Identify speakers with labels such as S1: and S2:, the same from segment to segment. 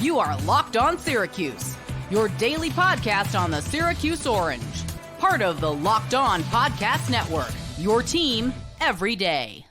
S1: You are Locked On Syracuse, your daily podcast on the Syracuse Orange. Part of the Locked On Podcast Network, your team every day.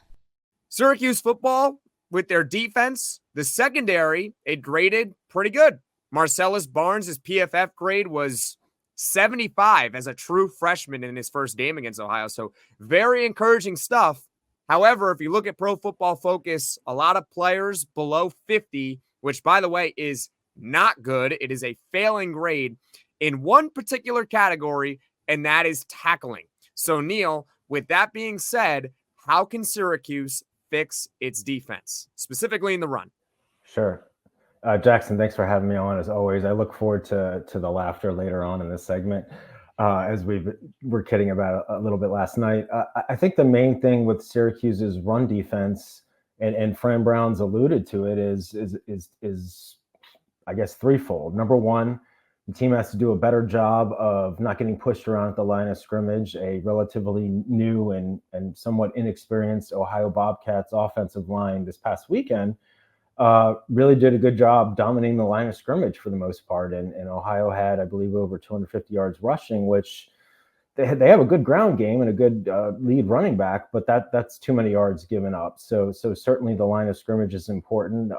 S2: Syracuse football, with their defense, the secondary, it graded pretty good. Marcellus Barnes' PFF grade was 75 as a true freshman in his first game against Ohio. So very encouraging stuff. However, if you look at Pro Football Focus, a lot of players below 50, which, by the way, is not good. It is a failing grade in one particular category, and that is tackling. So, Neil, with that being said, how can Syracuse fix its defense, specifically in the run?
S3: Sure. Jackson, thanks for having me on, as always. I look forward to the laughter later on in this segment, as we were kidding about a little bit last night. I think the main thing with Syracuse's run defense, and Fran Brown's alluded to it, is I guess threefold. Number one, the team has to do a better job of not getting pushed around at the line of scrimmage. A relatively new and somewhat inexperienced Ohio Bobcats offensive line this past weekend really did a good job dominating the line of scrimmage for the most part. And Ohio had, I believe, over 250 yards rushing, which they have a good ground game and a good lead running back, but that's too many yards given up. So certainly the line of scrimmage is important.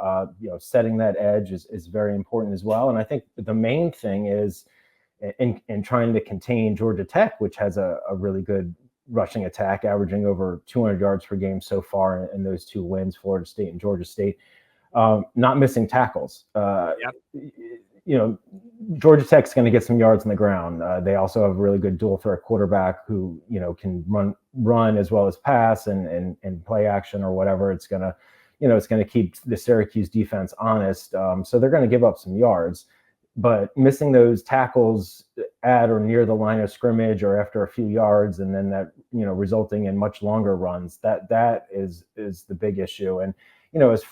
S3: Setting that edge is very important as well. And I think the main thing is in trying to contain Georgia Tech, which has a really good rushing attack, averaging over 200 yards per game so far in those two wins, Florida State and Georgia State. Not missing tackles. Georgia Tech's going to get some yards on the ground. They also have a really good dual threat quarterback who, can run as well as pass and play action or whatever. It's going to keep the Syracuse defense honest. So they're going to give up some yards, but missing those tackles at or near the line of scrimmage or after a few yards, and then that, resulting in much longer runs, that is the big issue. And, as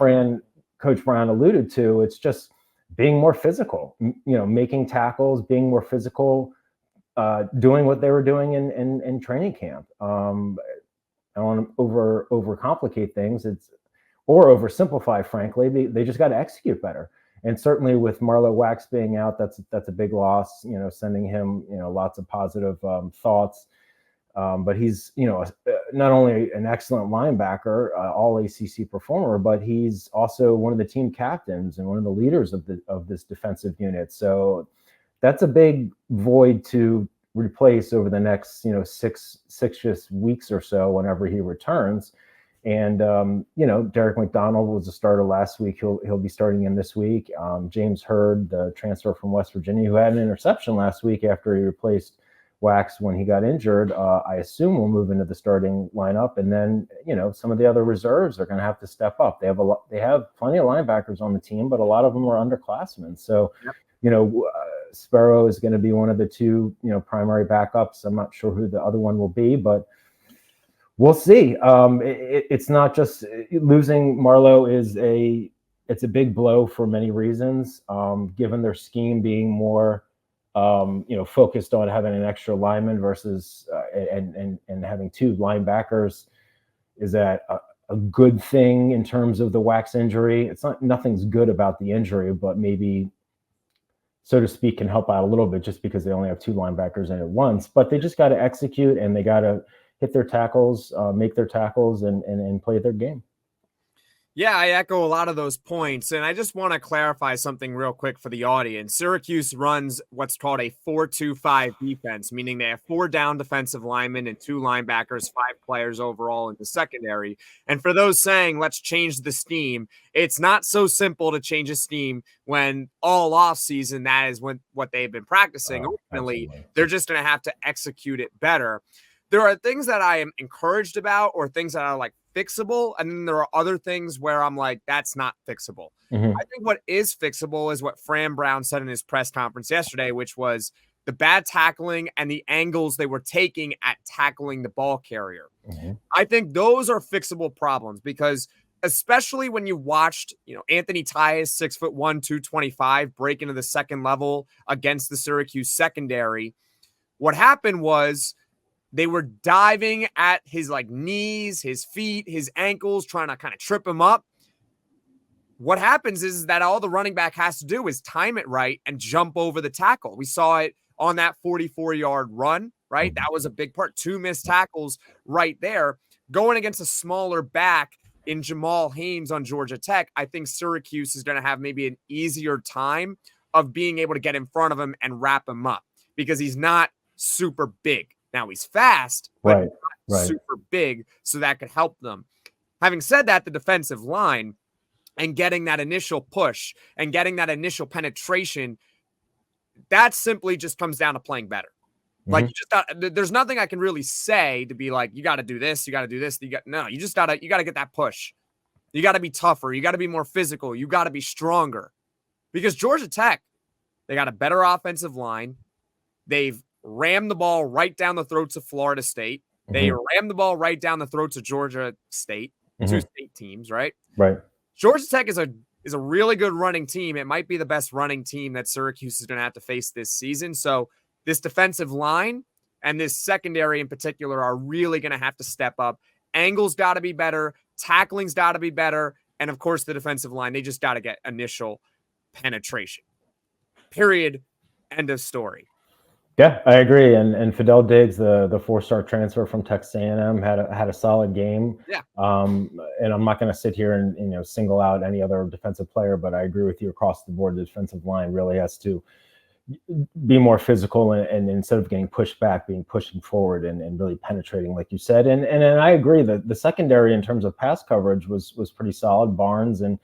S3: Coach Brown alluded to, it's just being more physical, making tackles, being more physical, doing what they were doing in training camp. I don't want to overcomplicate things, or oversimplify, frankly. They just got to execute better. And certainly with Marlo Wax being out, that's a big loss, sending him, lots of positive thoughts. But he's, not only an excellent linebacker, all ACC performer, but he's also one of the team captains and one of the leaders of this defensive unit. So that's a big void to replace over the next, six weeks or so, whenever he returns. And Derek McDonald was a starter last week. He'll be starting in this week. James Hurd, the transfer from West Virginia, who had an interception last week after he replaced Wax when he got injured, I assume will move into the starting lineup. And then, some of the other reserves are going to have to step up. They have plenty of linebackers on the team, but a lot of them are underclassmen. So, Sparrow is going to be one of the two, primary backups. I'm not sure who the other one will be, but we'll see. It's not just losing Marlo it's a big blow for many reasons, given their scheme being more focused on having an extra lineman versus and having two linebackers. Is that a good thing in terms of the Wax injury? Nothing's good about the injury, but maybe, so to speak, can help out a little bit just because they only have two linebackers in at once. But they just got to execute, and they got to hit their tackles, make their tackles, and play their game.
S2: Yeah, I echo a lot of those points, and I just want to clarify something real quick for the audience. Syracuse runs what's called a 4-2-5 defense, meaning they have 4 down defensive linemen and 2 linebackers, 5 players overall in the secondary. And for those saying, let's change the scheme, it's not so simple to change a scheme when all offseason that is what they've been practicing. Ultimately, they're just going to have to execute it better. There are things that I am encouraged about, or things that are like fixable, and then there are other things where I'm like, that's not fixable. Mm-hmm. I think what is fixable is what Fran Brown said in his press conference yesterday, which was the bad tackling and the angles they were taking at tackling the ball carrier. Mm-hmm. I think those are fixable problems, because especially when you watched, Anthony Tyus, 6'1", 225, break into the second level against the Syracuse secondary. What happened was they were diving at his knees, his feet, his ankles, trying to kind of trip him up. what happens is that all the running back has to do is time it right and jump over the tackle. We saw it on that 44-yard run, right? That was a big part. 2 missed tackles right there. Going against a smaller back in Jamal Haynes on Georgia Tech, I think Syracuse is going to have maybe an easier time of being able to get in front of him and wrap him up because he's not super big. Now he's fast, but not super big, so that could help them. Having said that, the defensive line and getting that initial push and getting that initial penetration, that simply just comes down to playing better. Like you just there's nothing I can really say to be like, you got to do this, you got to do this. You got to get that push. You got to be tougher. You got to be more physical. You got to be stronger because Georgia Tech, they got a better offensive line. They've rammed the ball right down the throats of Florida State. They rammed the ball right down the throats of Georgia State, 2 state teams, right?
S3: Right.
S2: Georgia Tech is a really good running team. It might be the best running team that Syracuse is going to have to face this season. So this defensive line and this secondary in particular are really going to have to step up. Angles got to be better. Tackling's got to be better. And of course, the defensive line, they just got to get initial penetration. Period. End of story.
S3: Yeah, I agree. And Fidel Diggs, the 4-star transfer from Texas A&M, had a solid game.
S2: Yeah.
S3: And I'm not going to sit here and single out any other defensive player, but I agree with you across the board. The defensive line really has to be more physical and instead of getting pushed back, being pushing forward and really penetrating, like you said. And I agree that the secondary in terms of pass coverage was pretty solid. Barnes and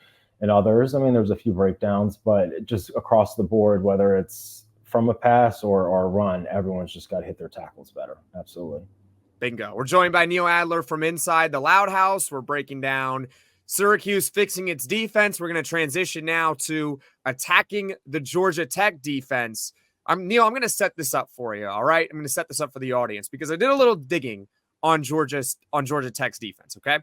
S3: others. I mean, there was a few breakdowns, but just across the board, whether it's from a pass or a run, everyone's just got to hit their tackles better. Absolutely.
S2: Bingo. We're joined by Neil Adler from Inside the Loud House. We're breaking down Syracuse fixing its defense. We're going to transition now to attacking the Georgia Tech defense. Neil, I'm going to set this up for you, all right? I'm going to set this up for the audience because I did a little digging on Georgia Tech's defense, okay?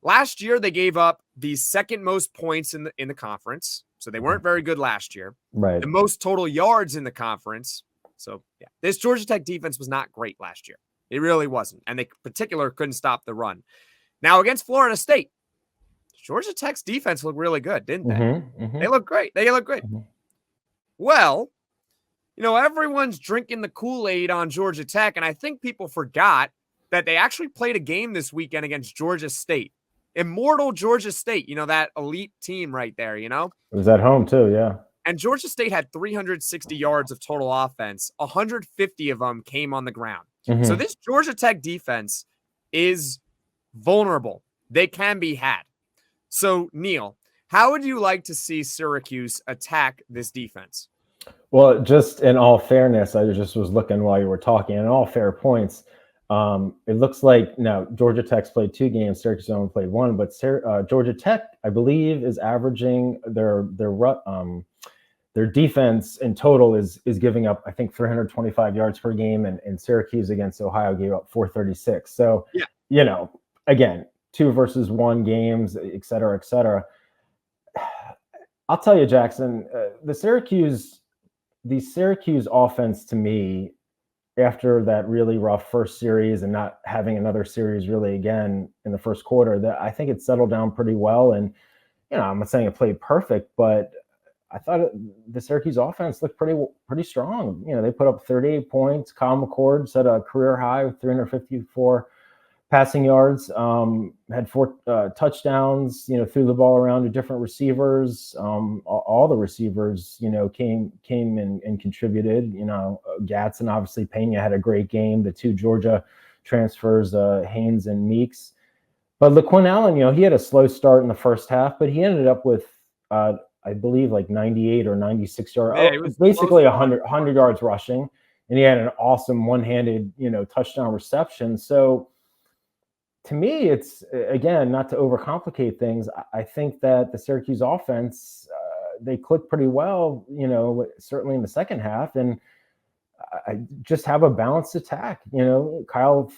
S2: Last year, they gave up the second most points in the conference, so they weren't very good last year.
S3: Right.
S2: The most total yards in the conference. So, yeah, this Georgia Tech defense was not great last year. It really wasn't, and they in particular couldn't stop the run. Now, against Florida State, Georgia Tech's defense looked really good, didn't they? They look great. Well, everyone's drinking the Kool-Aid on Georgia Tech, and I think people forgot that they actually played a game this weekend against Georgia State. Immortal Georgia State, that elite team right there, It
S3: was at home too, yeah.
S2: And Georgia State had 360 yards of total offense. 150 of them came on the ground. So this Georgia Tech defense is vulnerable. They can be had. So, Neil, how would you like to see Syracuse attack this defense?
S3: Well, just in all fairness, I just was looking while you were talking, and all fair points. It looks like now Georgia Tech's played 2 games, Syracuse only played 1, but Georgia Tech, I believe, is averaging their defense in total is giving up, I think, 325 yards per game, and Syracuse against Ohio gave up 436. So, again, 2 versus 1 games, et cetera, et cetera. I'll tell you, Jackson, the Syracuse offense to me, after that really rough first series and not having another series really again in the first quarter, that I think it settled down pretty well. And, I'm not saying it played perfect, but I thought the Syracuse offense looked pretty strong. They put up 38 points. Kyle McCord set a career high with 354 passing yards, had 4 touchdowns, threw the ball around to different receivers. All the receivers, came and contributed. Gadsden, obviously, Pena had a great game. The 2 Georgia transfers, Haynes and Meeks. But LaQuinn Allen, he had a slow start in the first half, but he ended up with, I believe, like 98 or 96 yards.
S2: Yeah, it was
S3: basically 100 yards rushing. And he had an awesome one-handed, touchdown reception. So, to me, it's, again, not to overcomplicate things, I think that the Syracuse offense, they clicked pretty well, certainly in the second half, and I just have a balanced attack. Kyle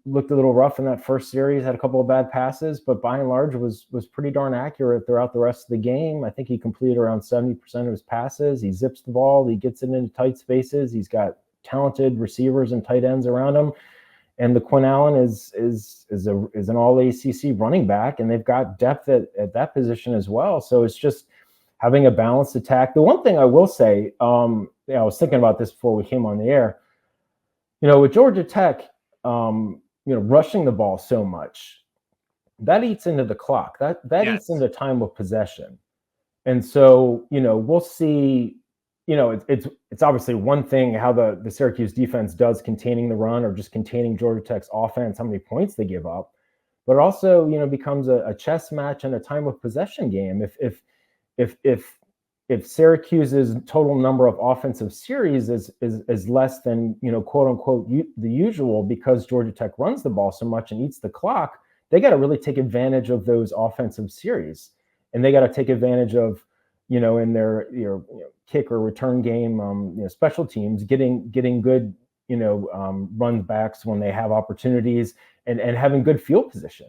S3: looked a little rough in that first series, had a couple of bad passes, but by and large was pretty darn accurate throughout the rest of the game. I think he completed around 70% of his passes. He zips the ball. He gets it into tight spaces. He's got talented receivers and tight ends around him. And the Quinn Allen is an all ACC running back, and they've got depth at that position as well. So it's just having a balanced attack. The one thing I will say, I was thinking about this before we came on the air. With Georgia Tech, rushing the ball so much, that eats into the clock. That
S2: Yes.
S3: eats into time of possession. And so, we'll see. It's obviously one thing how the Syracuse defense does containing the run or just containing Georgia Tech's offense, how many points they give up, but it also, becomes a chess match and a time of possession game. If Syracuse's total number of offensive series is less than, quote unquote, the usual, because Georgia Tech runs the ball so much and eats the clock, they got to really take advantage of those offensive series, and they got to take advantage of, in their kick or return game, special teams, getting good, run backs when they have opportunities, and having good field position.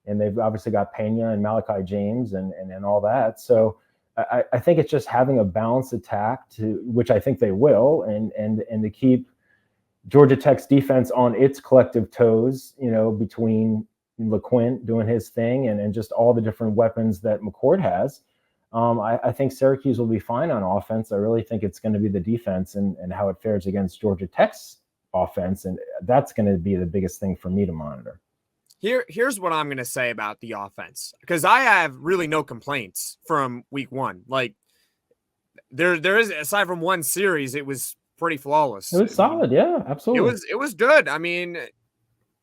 S3: And they've obviously got Pena and Malachi James and all that. So I think it's just having a balanced attack, which I think they will, and to keep Georgia Tech's defense on its collective toes, between LeQuint doing his thing and just all the different weapons that McCord has. I think Syracuse will be fine on offense. I really think it's going to be the defense and how it fares against Georgia Tech's offense. And that's going to be the biggest thing for me to monitor.
S2: Here's what I'm going to say about the offense, because I have really no complaints from week one. Like there is, aside from one series, it was pretty flawless.
S3: It was solid. Yeah, absolutely.
S2: It was good. I mean,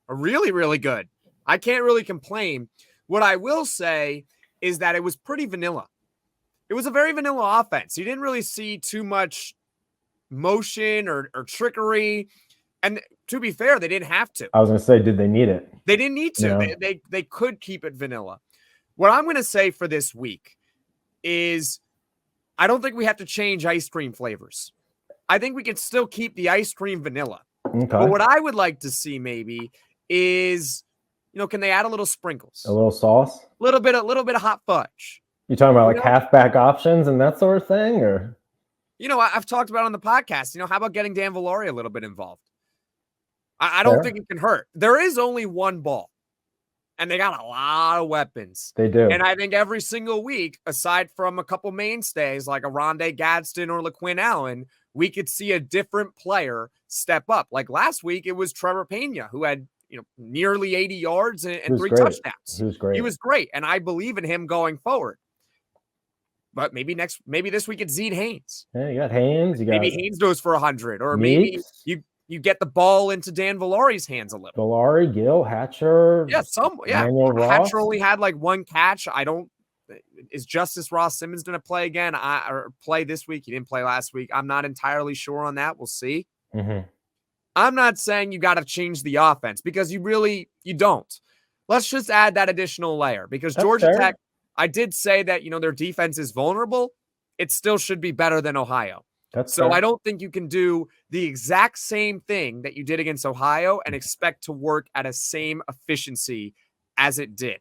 S2: really, really good. I can't really complain. What I will say is that it was pretty vanilla. It was a very vanilla offense. You didn't really see too much motion or trickery. And to be fair, they didn't have to.
S3: I was going to say, did they need it?
S2: They didn't need to.
S3: No.
S2: They could keep it vanilla. What I'm going to say for this week is I don't think we have to change ice cream flavors. I think we can still keep the ice cream vanilla.
S3: Okay.
S2: But what I would like to see maybe is, can they add a little sprinkles?
S3: A little sauce?
S2: A little bit of hot fudge.
S3: You talking about like halfback options and that sort of thing, or?
S2: I've talked about on the podcast, how about getting Dan Valori a little bit involved? I don't think it can hurt. There is only one ball, and they got a lot of weapons.
S3: They do.
S2: And I think every single week, aside from a couple mainstays like Oronde, Gadsden, or LeQuinn Allen, we could see a different player step up. Like last week, it was Trebor Pena, who had nearly 80 yards and 3 touchdowns.
S3: He was great.
S2: He was great, and I believe in him going forward. But maybe this week it's Haynes.
S3: Yeah, you got Haynes.
S2: Maybe Haynes goes for 100, or maybe you get the ball into Dan Valori's hands a little.
S3: Valori, Gill, Hatcher.
S2: Hatcher only had like one catch. Is Justice Ross Simmons going to play again? Or play this week? He didn't play last week. I'm not entirely sure on that. We'll see.
S3: Mm-hmm.
S2: I'm not saying you got to change the offense, because you don't. Let's just add that additional layer, because Georgia Tech, I did say that, their defense is vulnerable. It still should be better than Ohio. So I don't think you can do the exact same thing that you did against Ohio and expect to work at a same efficiency as it did.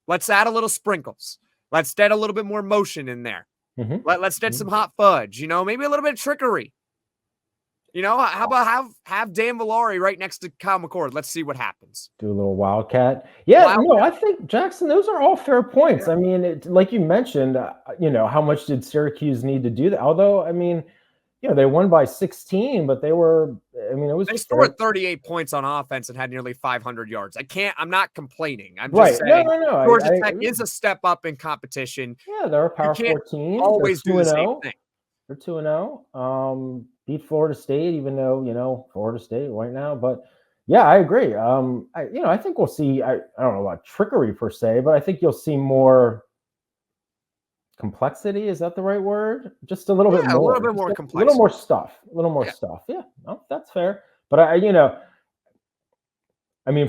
S2: Let's add a little sprinkles. Let's get a little bit more motion in there.
S3: Mm-hmm.
S2: Let's get some hot fudge, maybe a little bit of trickery. How about have Dan Valori right next to Kyle McCord? Let's see what happens.
S3: Do a little wildcat. Yeah, I think, Jackson, those are all fair points. I mean, like you mentioned, how much did Syracuse need to do that? Although, I mean, they won by 16, but they
S2: scored 38 points on offense and had nearly 500 yards. I'm not complaining. I'm just saying
S3: no.
S2: Georgia Tech is a step up in competition.
S3: Yeah, they're a Power 4 team.
S2: Always do the same thing.
S3: They're 2-0. Beat Florida State, even though, Florida State right now. But yeah, I agree. I think we'll see, I don't know about trickery per se, but I think you'll see more complexity. Is that the right word? Just a little bit more.
S2: A little bit more complexity.
S3: A little more stuff. Yeah, no, that's fair. But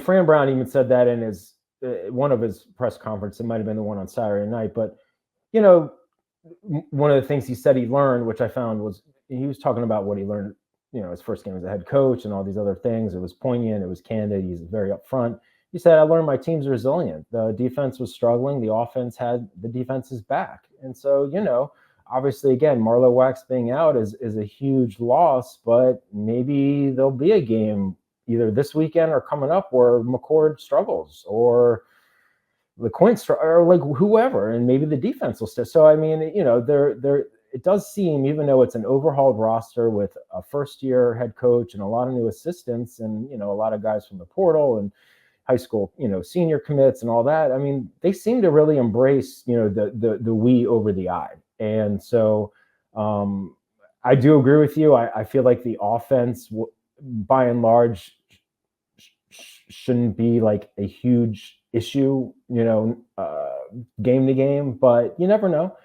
S3: Fran Brown even said that in his one of his press conferences. It might have been the one on Saturday night. But, one of the things he said he learned, which I found was, he was talking about what he learned, his first game as a head coach and all these other things. It was poignant. It was candid. He's very upfront. He said, I learned my team's resilient. The defense was struggling. The offense had the defense's back. And so, obviously, again, Marlowe Wax being out is a huge loss, but maybe there'll be a game either this weekend or coming up where McCord struggles or the Quince or like whoever, and maybe the defense will stay. So, I mean, it does seem, even though it's an overhauled roster with a first-year head coach and a lot of new assistants and, a lot of guys from the portal and high school, senior commits and all that. I mean, they seem to really embrace, the we over the I. And so I do agree with you. I feel like the offense, by and large, shouldn't be like a huge issue, game to game, but you never know.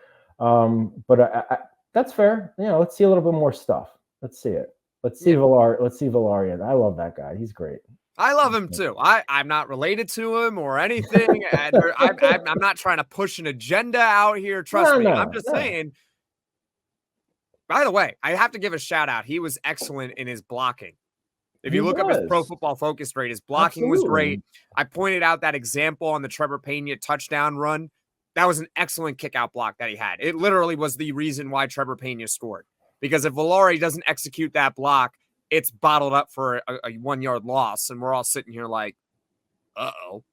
S3: But that's fair. Let's see a little bit more stuff. Let's see it. Let's see Valerian. I love that guy. He's great.
S2: I love him too. I'm not related to him or anything. I'm not trying to push an agenda out here. Trust me. I'm just saying. By the way, I have to give a shout out. He was excellent in his blocking. If you look up his Pro Football Focus rate, his blocking was great. I pointed out that example on the Trebor Pena touchdown run. That was an excellent kick-out block that he had. It literally was the reason why Trebor Pena scored. Because if Valori doesn't execute that block, it's bottled up for a 1-yard loss, and we're all sitting here like, uh-oh.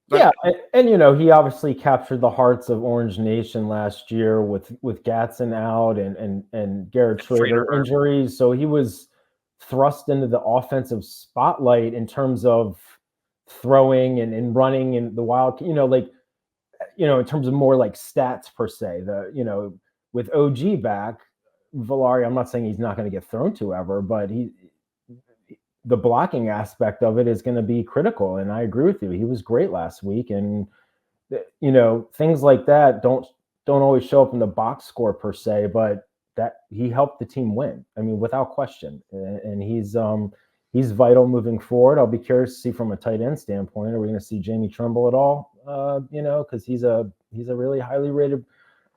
S3: Yeah, and he obviously captured the hearts of Orange Nation last year with Gadsden out and Garrett Schrader injuries. So he was thrust into the offensive spotlight in terms of throwing and running and the wild, in terms of more like stats per se. With OG back, Valari, I'm not saying he's not going to get thrown to ever, but the blocking aspect of it is going to be critical. And I agree with you. He was great last week. And, things like that don't always show up in the box score per se, but that he helped the team win. I mean, without question. And he's vital moving forward. I'll be curious to see from a tight end standpoint. Are we going to see Jamie Tremble at all? Because he's a really highly rated.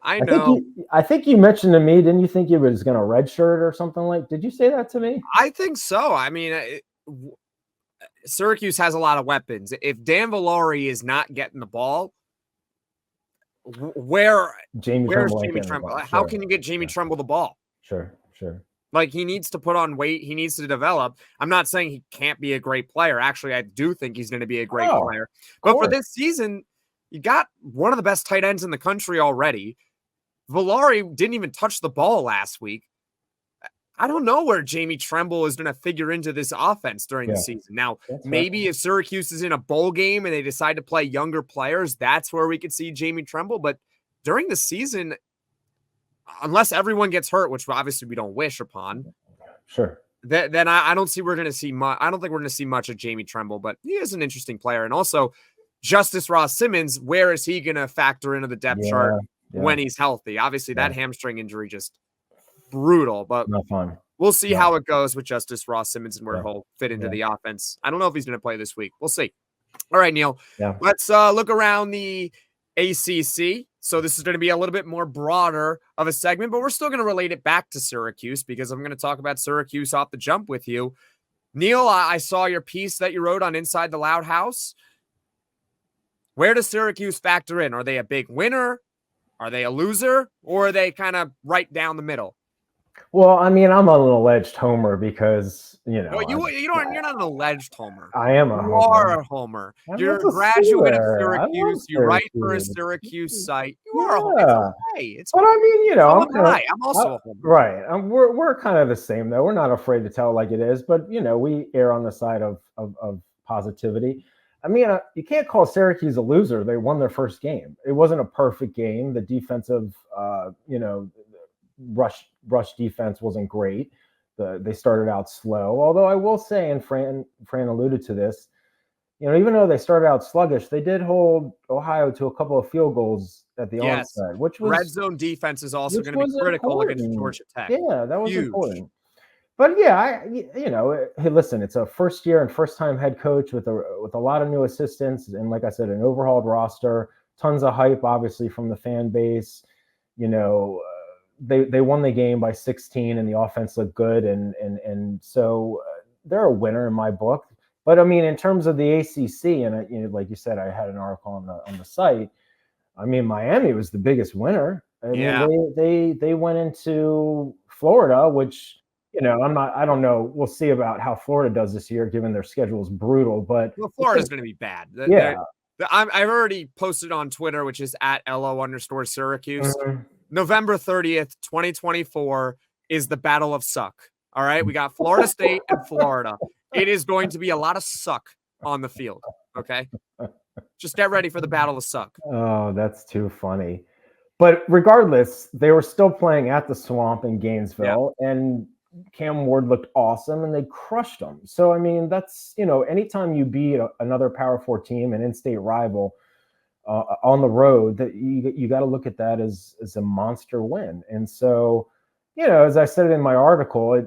S2: I know.
S3: I think you mentioned to me, didn't you think he was going to redshirt or something like? Did you say that to me?
S2: I think so. I mean, Syracuse has a lot of weapons. If Dan Valori is not getting the ball, where's Jamie Tremble? How can you get Jamie Tremble the ball?
S3: Sure.
S2: Like, he needs to put on weight. He needs to develop. I'm not saying he can't be a great player. Actually, I do think he's going to be a great player. But for this season, you got one of the best tight ends in the country already. Valori didn't even touch the ball last week. I don't know where Jamie Tremble is going to figure into this offense during the season. Now, maybe if Syracuse is in a bowl game and they decide to play younger players, that's where we could see Jamie Tremble. But during the season, unless everyone gets hurt, which obviously we don't wish upon,
S3: sure.
S2: Then I don't see we're going to see much. I don't think we're going to see much of Jamie Tremble, but he is an interesting player. And also, Justice Ross Simmons, where is he going to factor into the depth chart when he's healthy? Obviously, that hamstring injury just brutal, but
S3: not fun.
S2: We'll see how it goes with Justice Ross Simmons and where he'll fit into the offense. I don't know if he's going to play this week. We'll see. All right, Neil.
S3: Yeah.
S2: Let's look around the ACC. So this is going to be a little bit more broader of a segment, but we're still going to relate it back to Syracuse because I'm going to talk about Syracuse off the jump with you. Neil, I saw your piece that you wrote on Inside the Loud House. Where does Syracuse factor in? Are they a big winner? Are they a loser? Or are they kind of right down the middle?
S3: Well, I mean, I'm an alleged homer because,
S2: you're not an alleged homer.
S3: I am a
S2: homer.
S3: You
S2: are a homer. You're a graduate of Syracuse. You write for a Syracuse site. You are a homer. It's okay.
S3: But I mean,
S2: I'm also a homer.
S3: Right. We're kind of the same, though. We're not afraid to tell it like it is, but, we err on the side of positivity. I mean, you can't call Syracuse a loser. They won their first game. It wasn't a perfect game. The defensive, rush defense wasn't great. They started out slow. Although I will say, and Fran alluded to this, even though they started out sluggish, they did hold Ohio to a couple of field goals at the onset, which was
S2: red zone defense is also going to be critical against Georgia Tech.
S3: Yeah, that was
S2: huge.
S3: Important. But hey, listen, it's a first year and first time head coach with a lot of new assistants. And like I said, an overhauled roster, tons of hype, obviously, from the fan base. They won the game by 16 and the offense looked good. And so they're a winner in my book. But I mean, in terms of the ACC, and like you said, I had an article on the site. I mean, Miami was the biggest winner. I mean, they went into Florida, which, I don't know. We'll see about how Florida does this year, given their schedule is brutal. But
S2: Florida's going to be bad.
S3: Yeah.
S2: I've already posted on Twitter, which is at @LO_Syracuse.
S3: Mm-hmm.
S2: November 30th, 2024 is the battle of suck. All right. We got Florida State and Florida. It is going to be a lot of suck on the field. Okay. Just get ready for the battle of suck.
S3: Oh, that's too funny. But regardless, they were still playing at the Swamp in Gainesville, and Cam Ward looked awesome, and they crushed them. So, I mean, that's, anytime you beat another Power 4 team, an in-state rival on the road, that you got to look at that as a monster win. And so, as I said in my article,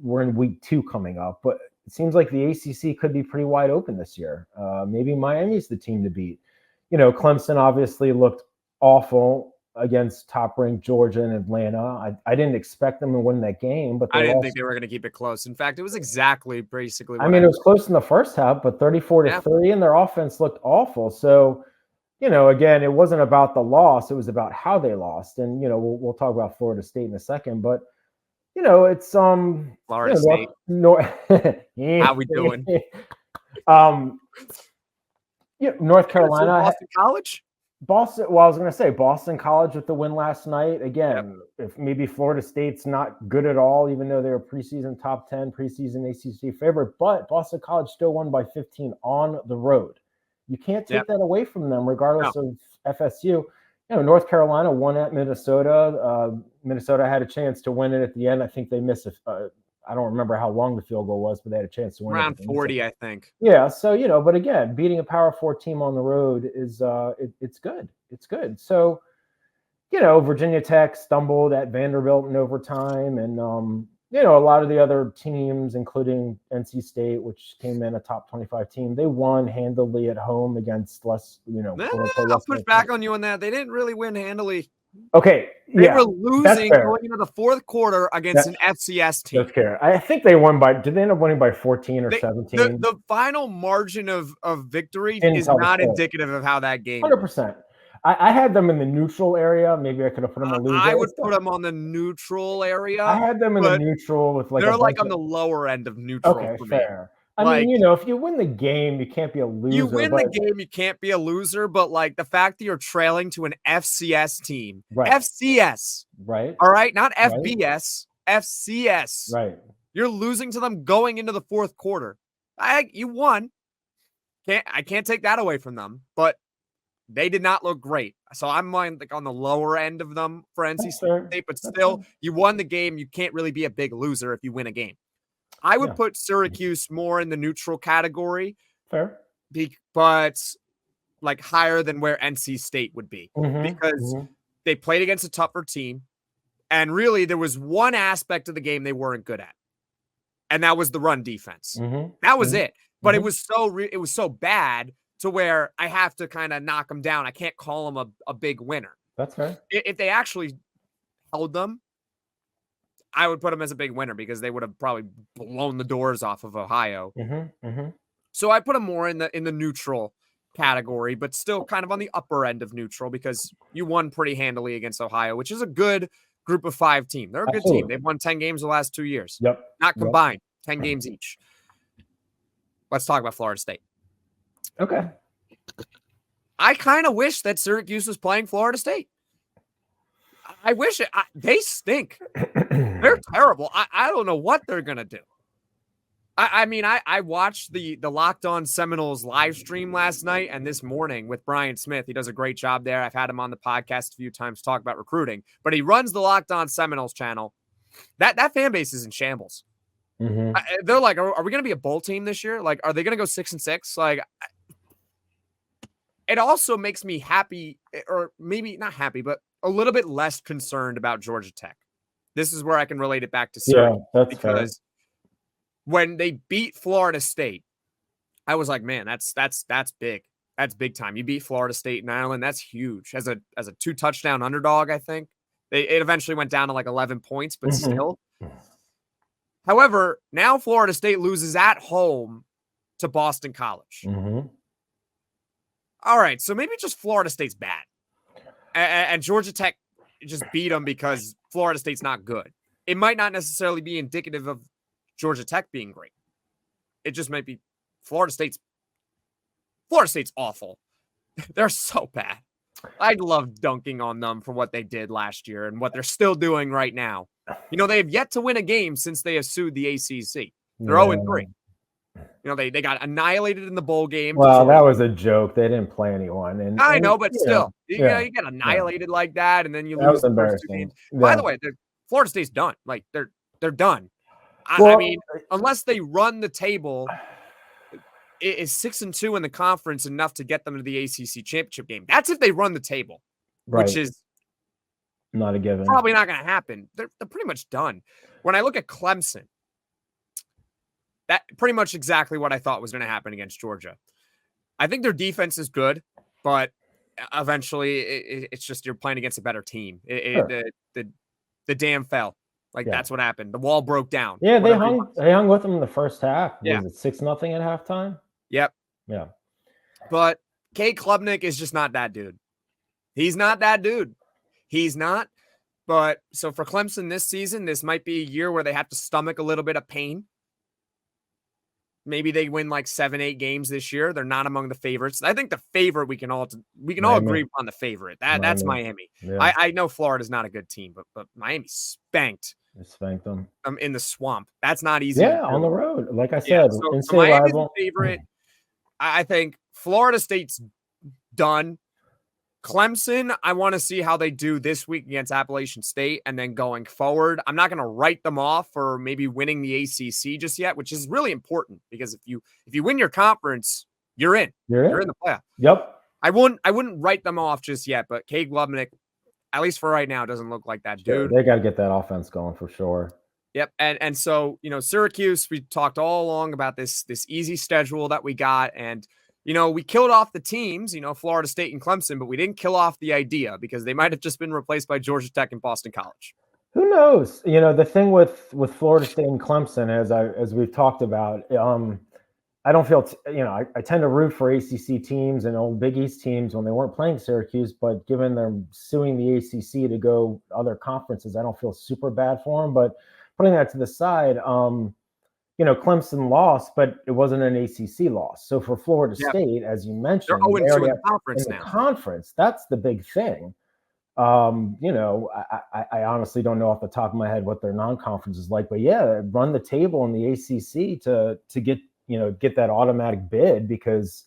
S3: we're in week 2 coming up, but it seems like the ACC could be pretty wide open this year. Maybe Miami's the team to beat. Clemson obviously looked awful against top-ranked Georgia and Atlanta. I didn't expect them to win that game, but
S2: I didn't think they were going to keep it close. In fact, it was exactly basically.
S3: It was close in the first half, but 34-3, and their offense looked awful. So, again, it wasn't about the loss; it was about how they lost. And we'll talk about Florida State in a second, but it's
S2: Florida State. How we doing?
S3: North Carolina,
S2: Boston College.
S3: Boston. Well, I was going to say Boston College with the win last night. Again, if maybe Florida State's not good at all, even though they were preseason top 10, preseason ACC favorite, but Boston College still won by 15 on the road. You can't take that away from them, regardless of FSU. North Carolina won at Minnesota. Minnesota had a chance to win it at the end. I think they missed I don't remember how long the field goal was, but they had a chance to win
S2: around 40, I think.
S3: Yeah. So, but again, beating a Power 4 team on the road is it's good. It's good. So, Virginia Tech stumbled at Vanderbilt in overtime, and a lot of the other teams, including NC State, which came in a top 25 team, they won handily at home against less,
S2: I'll push back on you on that. They didn't really win handily.
S3: Okay.
S2: They were losing going into the fourth quarter against an FCS team.
S3: That's fair. I think they won did they end up winning by 14 or 17?
S2: The final margin of victory is not indicative of how that game
S3: 100%. I had them in the neutral area. Maybe I could have put them on loser.
S2: I would put them on the neutral area.
S3: I had them in the neutral with
S2: they're on the lower end of neutral.
S3: Okay, fair. I mean, if you win the game, you can't be a loser.
S2: You win the game, you can't be a loser. But the fact that you're trailing to an FCS team, FCS,
S3: right?
S2: All right, not FBS, FCS,
S3: right?
S2: You're losing to them going into the fourth quarter. You won. I can't take that away from them, but they did not look great. So I'm on the lower end of them for NC State, but still, you won the game. You can't really be a big loser if you win a game. I would put Syracuse more in the neutral category.
S3: Fair.
S2: But higher than where NC State would be because they played against a tougher team. And really, there was one aspect of the game they weren't good at. And that was the run defense. That was it. But it was so bad to where I have to kind of knock them down. I can't call them a big winner.
S3: That's fair.
S2: If they actually held them, I would put them as a big winner because they would have probably blown the doors off of Ohio. So I put them more in the neutral category, but still kind of on the upper end of neutral because you won pretty handily against Ohio, which is a good group of 5 team. They're a good team. They've won 10 games the last 2 years. Not combined, 10 games each. Let's talk about Florida State.
S3: Okay.
S2: I kind of wish that Syracuse was playing Florida State. I wish it. They stink. They're terrible. I don't know what they're going to do. I watched the Locked On Seminoles live stream last night and this morning with Brian Smith. He does a great job there. I've had him on the podcast a few times to talk about recruiting, but he runs the Locked On Seminoles channel. That fan base is in shambles. They're like, are we going to be a bowl team this year? Are they going to go 6-6? It also makes me happy, or maybe not happy, but a little bit less concerned about Georgia Tech. This is where I can relate it back to Syracuse because when they beat Florida State, I was like, man, that's big. That's big time. You beat Florida State in Ireland. That's huge. As a 2-touchdown underdog, I think. It eventually went down to 11 points, but still. However, now Florida State loses at home to Boston College. All right, so maybe just Florida State's bad. And Georgia Tech just beat them because Florida State's not good. it might not necessarily be indicative of Georgia Tech being great. It just might be Florida State's awful. They're so bad. I love dunking on them for what they did last year and what they're still doing right now. They have yet to win a game since they have sued the ACC. They're 0-3. They got annihilated in the bowl game.
S3: Well, that was a joke. They didn't play anyone. And
S2: I know, but still, you get annihilated like that, and then you lose the first 2 games. Yeah. By the way, Florida State's done. Like they're done. I mean, unless they run the table, is 6-2 in the conference enough to get them to the ACC championship game? That's if they run the table, which is
S3: not a given.
S2: Probably not going to happen. They're pretty much done. When I look at Clemson, that pretty much exactly what I thought was going to happen against Georgia. I think their defense is good, but eventually it's just you're playing against a better team. The dam fell. That's what happened. The wall broke down.
S3: Yeah, they hung with them in the first half.
S2: Yeah.
S3: Was it 6-0 at halftime?
S2: Yep.
S3: Yeah.
S2: But Cade Klubnik is just not that dude. He's not that dude. He's not. But so for Clemson this season, this might be a year where they have to stomach a little bit of pain. Maybe they win like 7-8 games this year. They're not among the favorites. I think the favorite we can all agree on the favorite. That's Miami. Yeah. I know Florida's not a good team, but Miami spanked.
S3: They spanked them
S2: in the swamp. That's not easy.
S3: Yeah, on the road. Like I said,
S2: so Miami's the favorite. I think Florida State's done. Clemson, I want to see how they do this week against Appalachian State, and then going forward, I'm not going to write them off for maybe winning the ACC just yet, which is really important because if you win your conference, you're in. You're in the playoff.
S3: Yep.
S2: I wouldn't write them off just yet, but Cade Klubnik, at least for right now, doesn't look like that dude.
S3: They got to get that offense going for sure.
S2: Yep. And so, Syracuse, we talked all along about this easy schedule that we got, and we killed off the teams, Florida State and Clemson, but we didn't kill off the idea because they might have just been replaced by Georgia Tech and Boston College.
S3: Who knows? The thing with Florida State and Clemson, as we've talked about, I don't feel, I tend to root for ACC teams and old Big East teams when they weren't playing Syracuse, but given they're suing the ACC to go other conferences, I don't feel super bad for them. But putting that to the side, Clemson lost, but it wasn't an ACC loss. So for Florida State, as you mentioned,
S2: they're 0-2 in the conference now.
S3: Conference, that's the big thing. I honestly don't know off the top of my head what their non-conference is like, but run the table in the ACC to get that automatic bid, because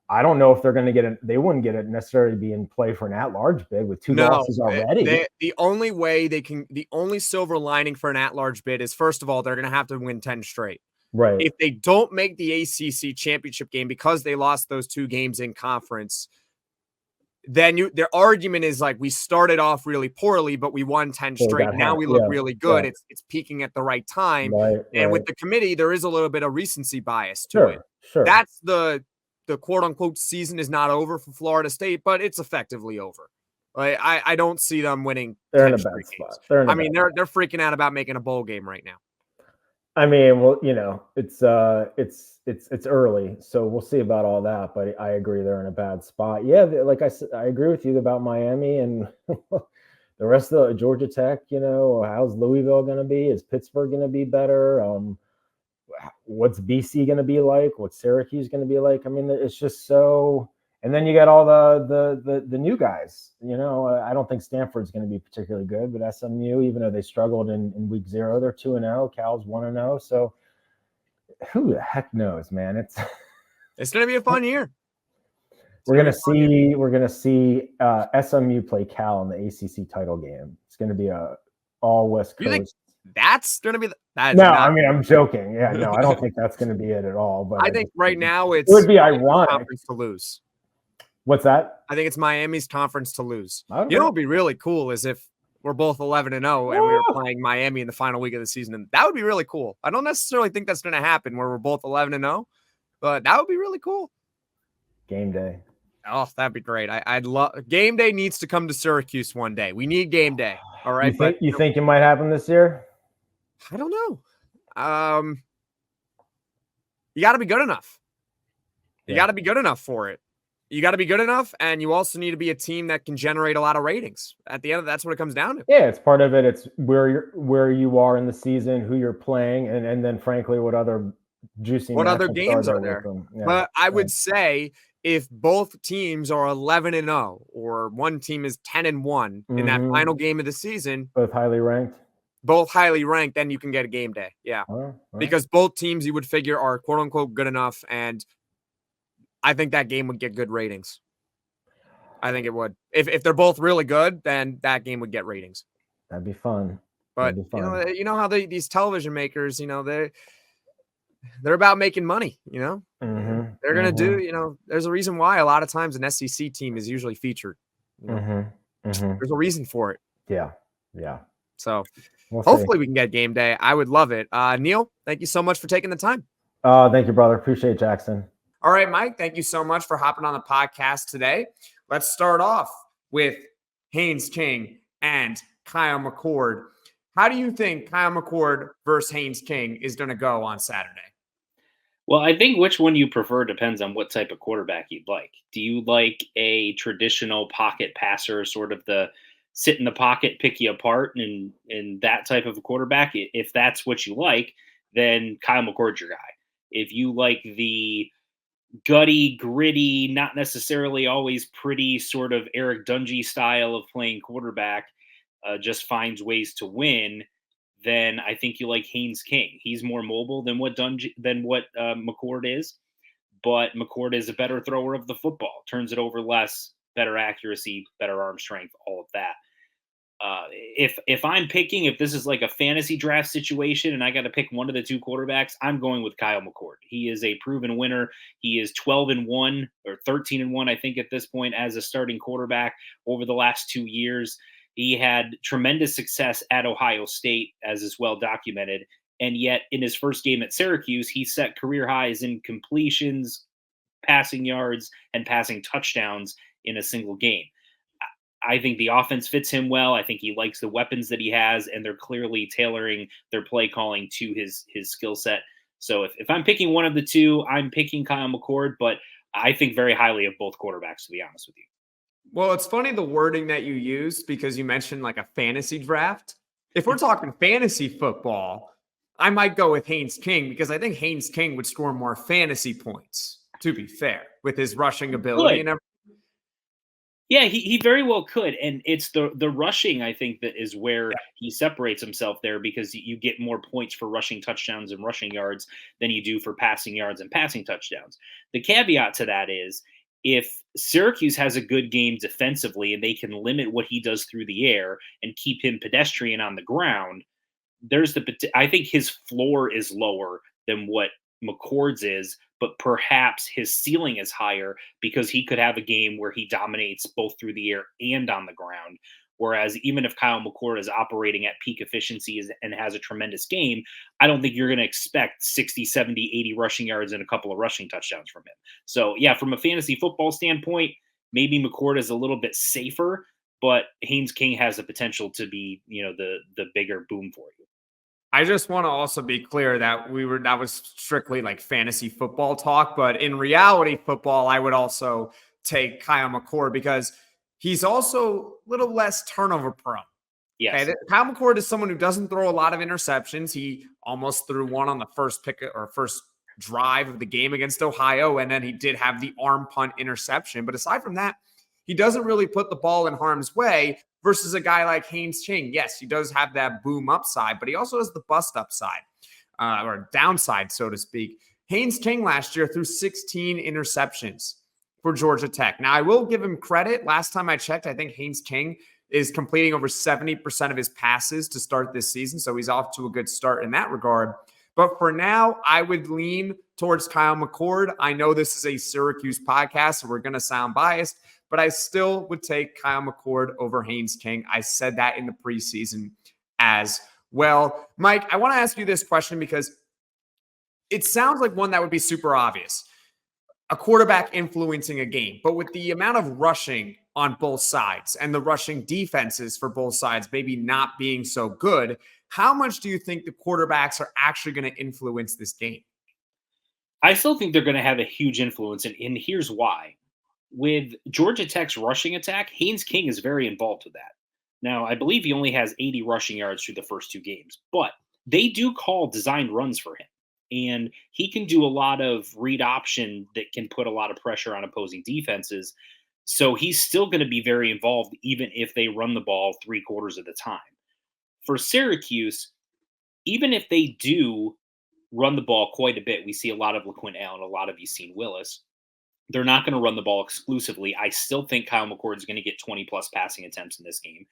S3: I don't know if they're going to get it. They wouldn't get it necessarily be in play for an at-large bid with 2 losses already.
S2: The only way the only silver lining for an at-large bid is, first of all, they're going to have to win 10 straight.
S3: Right.
S2: If they don't make the ACC championship game because they lost those 2 games in conference, then their argument is like, we started off really poorly, but we won 10 straight. Now we look really good. Yeah. It's peaking at the right time. And with the committee, there is a little bit of recency bias to it.
S3: Sure.
S2: That's the quote unquote season is not over for Florida State, but it's effectively over. I don't see them winning.
S3: They're in a bad spot. They're
S2: freaking out about making a bowl game right now.
S3: I mean, well, it's early, so we'll see about all that. But I agree they're in a bad spot. Yeah, like I said, I agree with you about Miami and the rest of the Georgia Tech. How's Louisville going to be? Is Pittsburgh going to be better? What's BC going to be like? What's Syracuse going to be like? I mean, it's just so. And then you got all the new guys. I don't think Stanford's going to be particularly good, but SMU, even though they struggled in week 0, they're 2-0. Cal's 1-0. So who the heck knows, man?
S2: It's going to be a fun year.
S3: We're gonna see SMU play Cal in the ACC title game. It's going to be a all West Coast.
S2: You think that's going to be
S3: I mean, I'm joking. Yeah, no, I don't think that's going to be it at all. But
S2: I think right now it
S3: would be ironic
S2: conference to lose.
S3: What's that?
S2: I think it's Miami's conference to lose.
S3: Okay.
S2: What would be really cool is if we're both 11-0 and we were playing Miami in the final week of the season, and that would be really cool. I don't necessarily think that's going to happen where we're both 11-0, but that would be really cool.
S3: Game day.
S2: Oh, that'd be great. I'd love game day needs to come to Syracuse one day. We need game day. All right.
S3: You think it might happen this year?
S2: I don't know. You got to be good enough. You got to be good enough for it. You got to be good enough, and you also need to be a team that can generate a lot of ratings. At the end of that's what it comes down to.
S3: Yeah, it's part of it. It's where you are in the season, who you're playing, and then frankly, what other juicy
S2: other
S3: matchups
S2: games are
S3: with
S2: there.
S3: them. Yeah.
S2: But I would say if both teams are 11-0 or one team is 10-1 in that final game of the season,
S3: both highly ranked,
S2: then you can get a game day. Yeah.
S3: All right.
S2: Because both teams you would figure are quote unquote good enough, and I think that game would get good ratings. I think it would. If they're both really good, then that game would get ratings.
S3: That'd be fun.
S2: But you know how these television makers, they're about making money. They're gonna do. There's a reason why a lot of times an SEC team is usually featured. There's a reason for it.
S3: Yeah.
S2: So hopefully we can get game day. I would love it. Neil, thank you so much for taking the time.
S3: Thank you, brother. Appreciate it, Jackson.
S2: All right, Mike, thank you so much for hopping on the podcast today. Let's start off with Haynes King and Kyle McCord. How do you think Kyle McCord versus Haynes King is going to go on Saturday?
S4: Well, I think which one you prefer depends on what type of quarterback you'd like. Do you like a traditional pocket passer, sort of the sit in the pocket, pick you apart, and that type of a quarterback? If that's what you like, then Kyle McCord's your guy. If you like the gutty, gritty, not necessarily always pretty sort of Eric Dungy style of playing quarterback, just finds ways to win, then I think you like Haynes King. He's more mobile than what McCord is, but McCord is a better thrower of the football, turns it over less, better accuracy, better arm strength, all of that. If I'm picking, if this is like a fantasy draft situation and I got to pick one of the two quarterbacks, I'm going with Kyle McCord. He is a proven winner. He is 12-1 or 13-1, I think, at this point as a starting quarterback over the last 2 years. He had tremendous success at Ohio State, as is well documented. And yet in his first game at Syracuse, he set career highs in completions, passing yards, and passing touchdowns in a single game. I think the offense fits him well. I think he likes the weapons that he has, and they're clearly tailoring their play calling to his skill set. So if I'm picking one of the two, I'm picking Kyle McCord, but I think very highly of both quarterbacks, to be honest with you.
S2: Well, it's funny the wording that you used because you mentioned like a fantasy draft. If we're talking fantasy football, I might go with Haynes King because I think Haynes King would score more fantasy points, to be fair, with his rushing ability and everything.
S4: Yeah, he very well could. And it's the rushing, I think, that is where he separates himself there, because you get more points for rushing touchdowns and rushing yards than you do for passing yards and passing touchdowns. The caveat to that is if Syracuse has a good game defensively and they can limit what he does through the air and keep him pedestrian on the ground, I think his floor is lower than what McCord's is, but perhaps his ceiling is higher because he could have a game where he dominates both through the air and on the ground. Whereas even if Kyle McCord is operating at peak efficiency and has a tremendous game, I don't think you're going to expect 60, 70, 80 rushing yards and a couple of rushing touchdowns from him. So yeah, from a fantasy football standpoint, maybe McCord is a little bit safer, but Haynes King has the potential to be, the bigger boom for you.
S2: I just want to also be clear that that was strictly like fantasy football talk, but in reality football, I would also take Kyle McCord because he's also a little less turnover prone.
S4: Yes.
S2: Okay? Kyle McCord is someone who doesn't throw a lot of interceptions. He almost threw one on the first drive of the game against Ohio, and then he did have the arm punt interception. But aside from that, he doesn't really put the ball in harm's way. Versus a guy like Haynes King. Yes, he does have that boom upside, but he also has the bust upside or downside, so to speak. Haynes King last year threw 16 interceptions for Georgia Tech. Now, I will give him credit. Last time I checked, I think Haynes King is completing over 70% of his passes to start this season, so he's off to a good start in that regard. But for now, I would lean towards Kyle McCord. I know this is a Syracuse podcast, so we're going to sound biased, but I still would take Kyle McCord over Haynes King. I said that in the preseason as well. Mike, I want to ask you this question because it sounds like one that would be super obvious. A quarterback influencing a game, but with the amount of rushing on both sides and the rushing defenses for both sides maybe not being so good, how much do you think the quarterbacks are actually going to influence this game?
S4: I still think they're going to have a huge influence, and here's why. with Georgia Tech's rushing attack, Haynes King is very involved with that. Now, I believe he only has 80 rushing yards through the first 2 games, but they do call designed runs for him. And he can do a lot of read option that can put a lot of pressure on opposing defenses. So he's still going to be very involved, even if they run the ball 3/4 of the time. For Syracuse, even if they do run the ball quite a bit, we see a lot of LaQuint Allen, a lot of Yacine Willis. They're not going to run the ball exclusively. I still think Kyle McCord is going to get 20+ passing attempts in this game.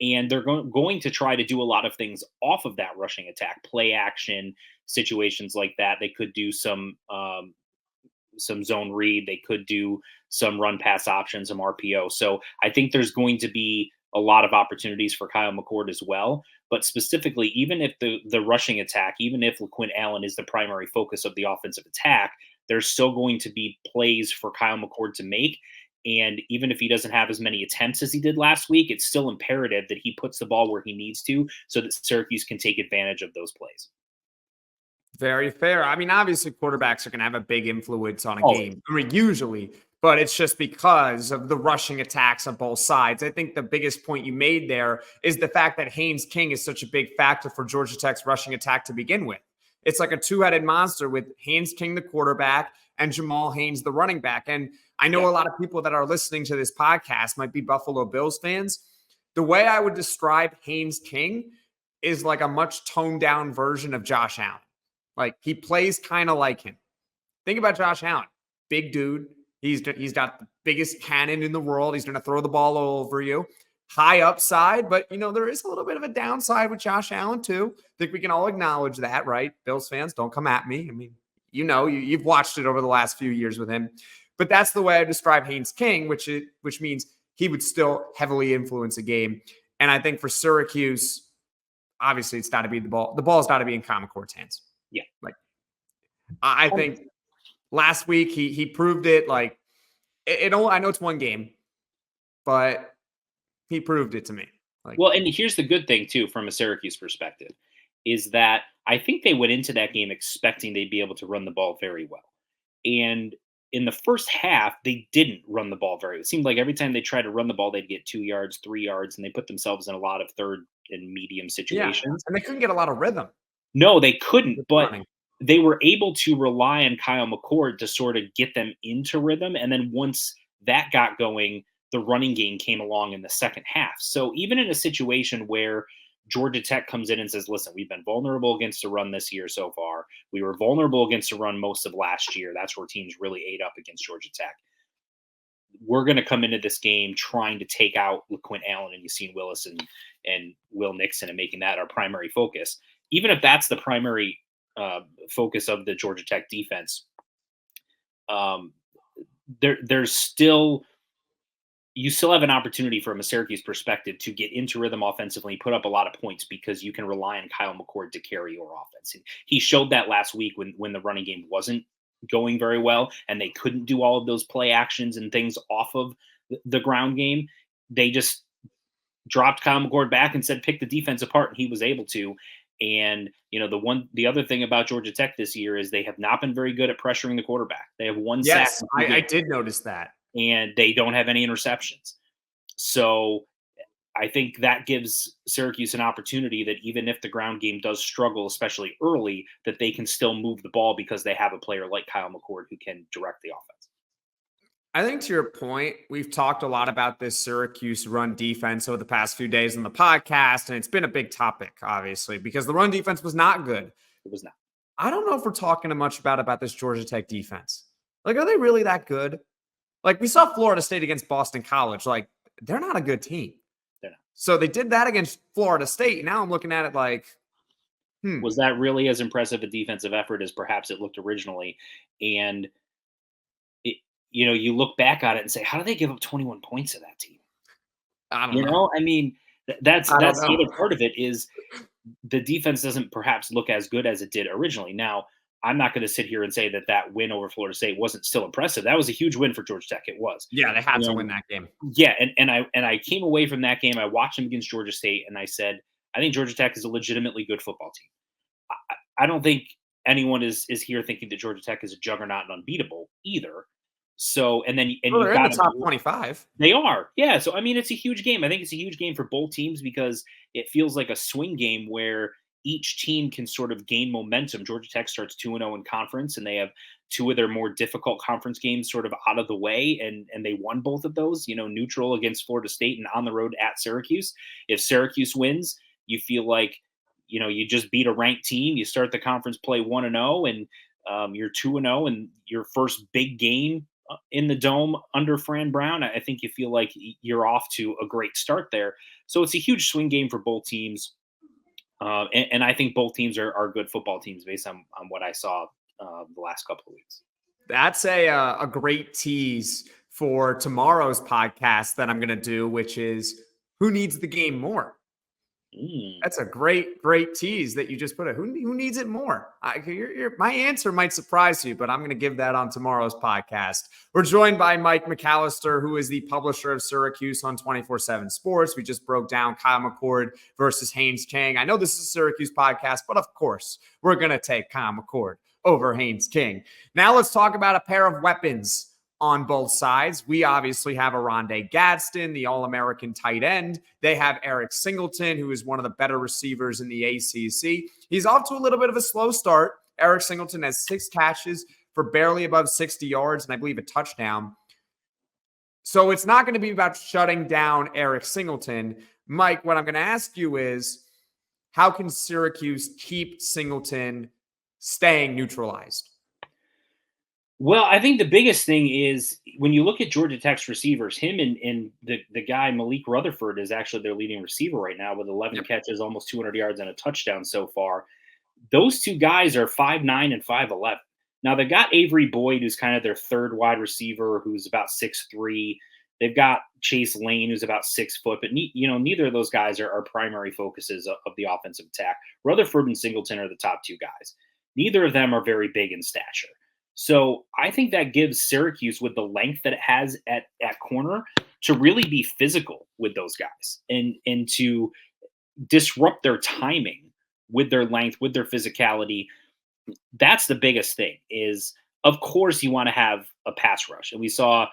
S4: And they're going to try to do a lot of things off of that rushing attack, play action, situations like that. They could do some zone read. They could do some run pass options, some RPO. So I think there's going to be a lot of opportunities for Kyle McCord as well. But specifically, even if the rushing attack, even if LaQuint Allen is the primary focus of the offensive attack, there's still going to be plays for Kyle McCord to make. And even if he doesn't have as many attempts as he did last week, it's still imperative that he puts the ball where he needs to so that Syracuse can take advantage of those plays.
S2: Very fair. I mean, obviously, quarterbacks are going to have a big influence on a game. I mean, usually, but it's just because of the rushing attacks on both sides. I think the biggest point you made there is the fact that Haynes King is such a big factor for Georgia Tech's rushing attack to begin with. It's like a two-headed monster with Haynes King, the quarterback, and Jamal Haynes, the running back. And I know a lot of people that are listening to this podcast might be Buffalo Bills fans. The way I would describe Haynes King is like a much toned-down version of Josh Allen. Like, he plays kind of like him. Think about Josh Allen. Big dude. He's got the biggest cannon in the world. He's going to throw the ball all over you. High upside, but, there is a little bit of a downside with Josh Allen, too. I think we can all acknowledge that, right? Bills fans, don't come at me. I mean, you've watched it over the last few years with him. But that's the way I describe Haynes King, which means he would still heavily influence a game. And I think for Syracuse, obviously, it's got to be the ball. The ball's got to be in Kyle McCord's hands.
S4: Yeah.
S2: Like, I think last week he proved it. Like, I know it's one game, but he proved it to me. Like,
S4: well, and here's the good thing, too, from a Syracuse perspective, is that I think they went into that game expecting they'd be able to run the ball very well. And in the first half, they didn't run the ball very well. It seemed like every time they tried to run the ball, they'd get 2 yards, 3 yards, and they put themselves in a lot of third and medium situations.
S2: And they couldn't get a lot of rhythm.
S4: No, they couldn't, but
S2: running.
S4: They were able to rely on Kyle McCord to sort of get them into rhythm. And then once that got going, the running game came along in the second half. So even in a situation where Georgia Tech comes in and says, listen, we've been vulnerable against the run this year so far. We were vulnerable against the run most of last year. That's where teams really ate up against Georgia Tech. We're going to come into this game trying to take out LaQuint Allen and Yacine Willis and Will Nixon and making that our primary focus. Even if that's the primary focus of the Georgia Tech defense, there's still you still have an opportunity from a Syracuse perspective to get into rhythm offensively, put up a lot of points because you can rely on Kyle McCord to carry your offense. And he showed that last week when the running game wasn't going very well and they couldn't do all of those play actions and things off of the ground game. They just dropped Kyle McCord back and said, pick the defense apart. And he was able to. And, the other thing about Georgia Tech this year is they have not been very good at pressuring the quarterback. They have one sack.
S2: Yes, I did notice that.
S4: And they don't have any interceptions. So I think that gives Syracuse an opportunity that even if the ground game does struggle, especially early, that they can still move the ball because they have a player like Kyle McCord who can direct the offense.
S2: I think to your point, we've talked a lot about this Syracuse run defense over the past few days on the podcast, and it's been a big topic, obviously, because the run defense was not good.
S4: It was not.
S2: I don't know if we're talking much about this Georgia Tech defense. Like, are they really that good? Like, we saw Florida State against Boston College. Like, they're not a good team.
S4: They're not.
S2: So they did that against Florida State. Now I'm looking at it like,
S4: was that really as impressive a defensive effort as perhaps it looked originally? And you look back at it and say, how do they give up 21 points to that team?
S2: I don't know.
S4: I mean, that's the other part of it is the defense doesn't perhaps look as good as it did originally. Now, I'm not going to sit here and say that win over Florida State wasn't still impressive. That was a huge win for Georgia Tech. It was.
S2: Yeah, they had to win that game.
S4: Yeah, and I came away from that game. I watched them against Georgia State, and I said, I think Georgia Tech is a legitimately good football team. I don't think anyone is here thinking that Georgia Tech is a juggernaut and unbeatable either. So, and then
S2: Well,
S4: you've
S2: they're in
S4: got
S2: the top 25.
S4: They are. Yeah. So, I mean, it's a huge game. I think it's a huge game for both teams because it feels like a swing game where each team can sort of gain momentum. Georgia Tech starts 2-0 in conference, and they have two of their more difficult conference games sort of out of the way, and they won both of those, neutral against Florida State and on the road at Syracuse. If Syracuse wins, you feel like, you just beat a ranked team. You start the conference play 1-0, and you're 2-0, and your first big game in the Dome under Fran Brown. I think you feel like you're off to a great start there. So it's a huge swing game for both teams. And I think both teams are good football teams based on what I saw the last couple of weeks.
S2: That's a great tease for tomorrow's podcast that I'm going to do, which is who needs the game more? That's a great tease that you just put it. Who needs it more? My answer might surprise you, but I'm going to give that on tomorrow's podcast. We're joined by Mike McAllister, who is the publisher of Syracuse on 24/7 Sports. We just broke down Kyle McCord versus Haynes King. I know this is a Syracuse podcast, but of course, we're going to take Kyle McCord over Haynes King. Now let's talk about a pair of weapons on both sides. We obviously have Oronde Gadsden, the All-American tight end. They have Eric Singleton, who is one of the better receivers in the ACC. He's off to a little bit of a slow start. Eric Singleton has 6 catches for barely above 60 yards, and I believe a touchdown. So it's not going to be about shutting down Eric Singleton. Mike, what I'm going to ask you is, how can Syracuse keep Singleton staying neutralized?
S4: Well, I think the biggest thing is when you look at Georgia Tech's receivers, him and the guy Malik Rutherford is actually their leading receiver right now with 11 catches, almost 200 yards and a touchdown so far. Those two guys are 5'9" and 5'11". Now they've got Avery Boyd, who's kind of their third wide receiver, who's about 6'3". They've got Chase Lane, who's about 6 foot, but neither of those guys are primary focuses of the offensive attack. Rutherford and Singleton are the top two guys. Neither of them are very big in stature. So I think that gives Syracuse, with the length that it has at corner, to really be physical with those guys and to disrupt their timing with their length, with their physicality. That's the biggest thing is, of course, you want to have a pass rush. And we saw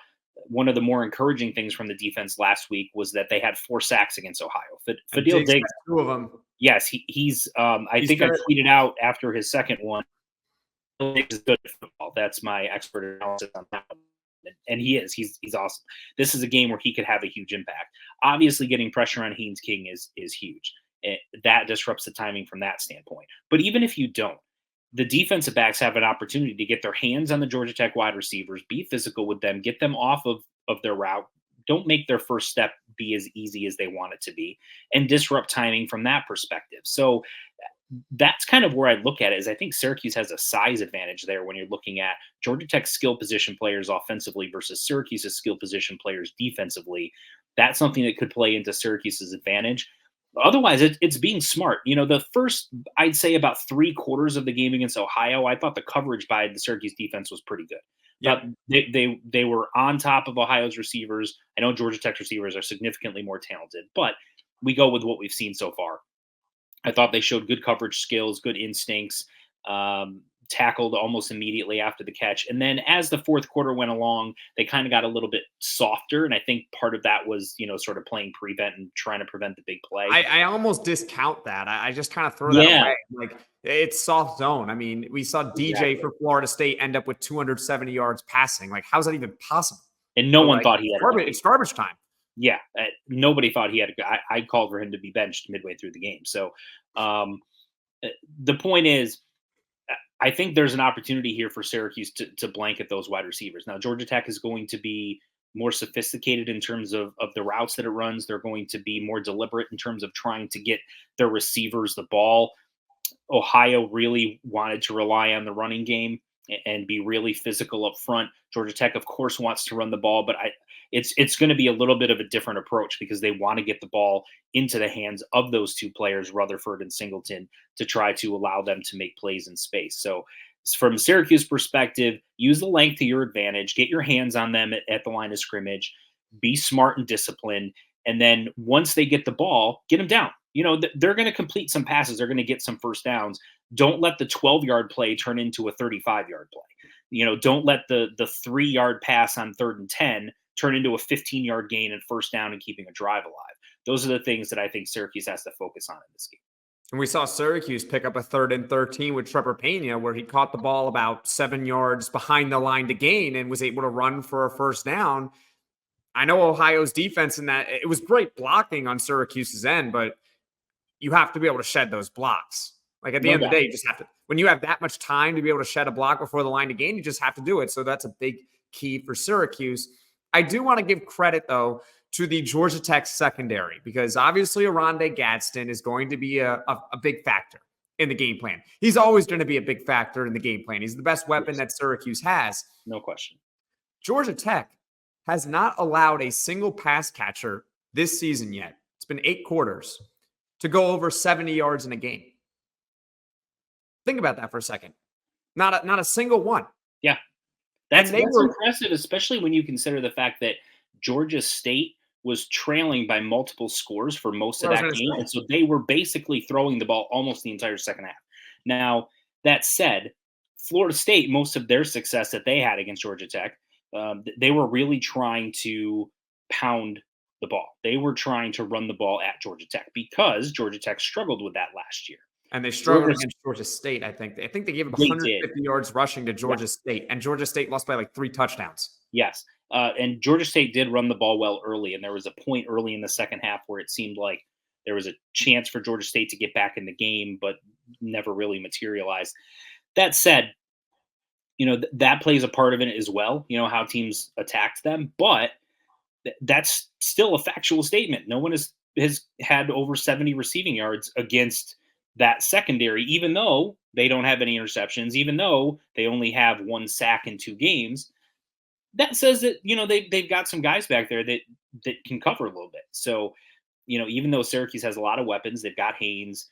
S4: one of the more encouraging things from the defense last week was that they had 4 sacks against Ohio. Fadil Diggs,
S2: 2 of them.
S4: Yes, he's think I tweeted out after his second one, is good at football. That's my expert analysis on that one. And he is. He's awesome. This is a game where he could have a huge impact. Obviously, getting pressure on Haynes King is huge. That disrupts the timing from that standpoint. But even if you don't, the defensive backs have an opportunity to get their hands on the Georgia Tech wide receivers, be physical with them, get them off of their route. Don't make their first step be as easy as they want it to be, and disrupt timing from that perspective. So that's kind of where I look at it, is I think Syracuse has a size advantage there when you're looking at Georgia Tech's skill position players offensively versus Syracuse's skill position players defensively. That's something that could play into Syracuse's advantage. Otherwise, it's being smart. The first, I'd say about 3/4 of the game against Ohio, I thought the coverage by the Syracuse defense was pretty good. Yeah, they were on top of Ohio's receivers. I know Georgia Tech's receivers are significantly more talented, but we go with what we've seen so far. I thought they showed good coverage skills, good instincts, tackled almost immediately after the catch. And then as the fourth quarter went along, they kind of got a little bit softer. And I think part of that was, sort of playing prevent and trying to prevent the big play.
S2: I almost discount that. I just kind of throw that away. Like, it's soft zone. I mean, we saw DJ for Florida State end up with 270 yards passing. Like, how's that even possible?
S4: And no one thought he had
S2: it's garbage time.
S4: Yeah, nobody thought he had I called for him to be benched midway through the game. So the point is, I think there's an opportunity here for Syracuse to blanket those wide receivers. Now, Georgia Tech is going to be more sophisticated in terms of the routes that it runs. They're going to be more deliberate in terms of trying to get their receivers the ball. Ohio really wanted to rely on the running game and be really physical up front. Georgia Tech, of course, wants to run the ball, but it's going to be a little bit of a different approach because they want to get the ball into the hands of those two players, Rutherford and Singleton, to try to allow them to make plays in space. So from Syracuse perspective, use the length to your advantage, get your hands on them at the line of scrimmage, be smart and disciplined. And then once they get the ball, get them down. They're going to complete some passes. They're going to get some first downs. Don't let the 12-yard play turn into a 35-yard play. Don't let the 3-yard pass on 3rd and 10 turn into a 15-yard gain and first down and keeping a drive alive. Those are the things that I think Syracuse has to focus on in this game.
S2: And we saw Syracuse pick up a 3rd and 13 with Trebor Pena, where he caught the ball about 7 yards behind the line to gain and was able to run for a first down. I know Ohio's defense in that it was great blocking on Syracuse's end, but you have to be able to shed those blocks. Like at the end of the day, you just have to, when you have that much time to be able to shed a block before the line to gain, you just have to do it. So that's a big key for Syracuse. I do want to give credit, though, to the Georgia Tech secondary, because obviously Oronde Gadsden is going to be a big factor in the game plan. He's always going to be a big factor in the game plan. He's the best weapon that Syracuse has.
S4: No question.
S2: Georgia Tech has not allowed a single pass catcher this season yet. It's been 8 quarters to go over 70 yards in a game. Think about that for a second. Not a single one.
S4: Yeah. That's impressive, especially when you consider the fact that Georgia State was trailing by multiple scores for most of that game. And so they were basically throwing the ball almost the entire second half. Now, that said, Florida State, most of their success that they had against Georgia Tech, they were really trying to pound the ball. They were trying to run the ball at Georgia Tech because Georgia Tech struggled with that last year.
S2: And they struggled against Georgia State, I think. I think they gave up 150 yards rushing to Georgia State, and Georgia State lost by like 3 touchdowns.
S4: Yes. And Georgia State did run the ball well early, and there was a point early in the second half where it seemed like there was a chance for Georgia State to get back in the game, but never really materialized. That said, that plays a part of it as well, how teams attacked them, but that's still a factual statement. No one has had over 70 receiving yards against that secondary, even though they don't have any interceptions, even though they only have 1 sack in 2 games. That says that, they've got some guys back there that can cover a little bit. So, even though Syracuse has a lot of weapons, they've got Haynes.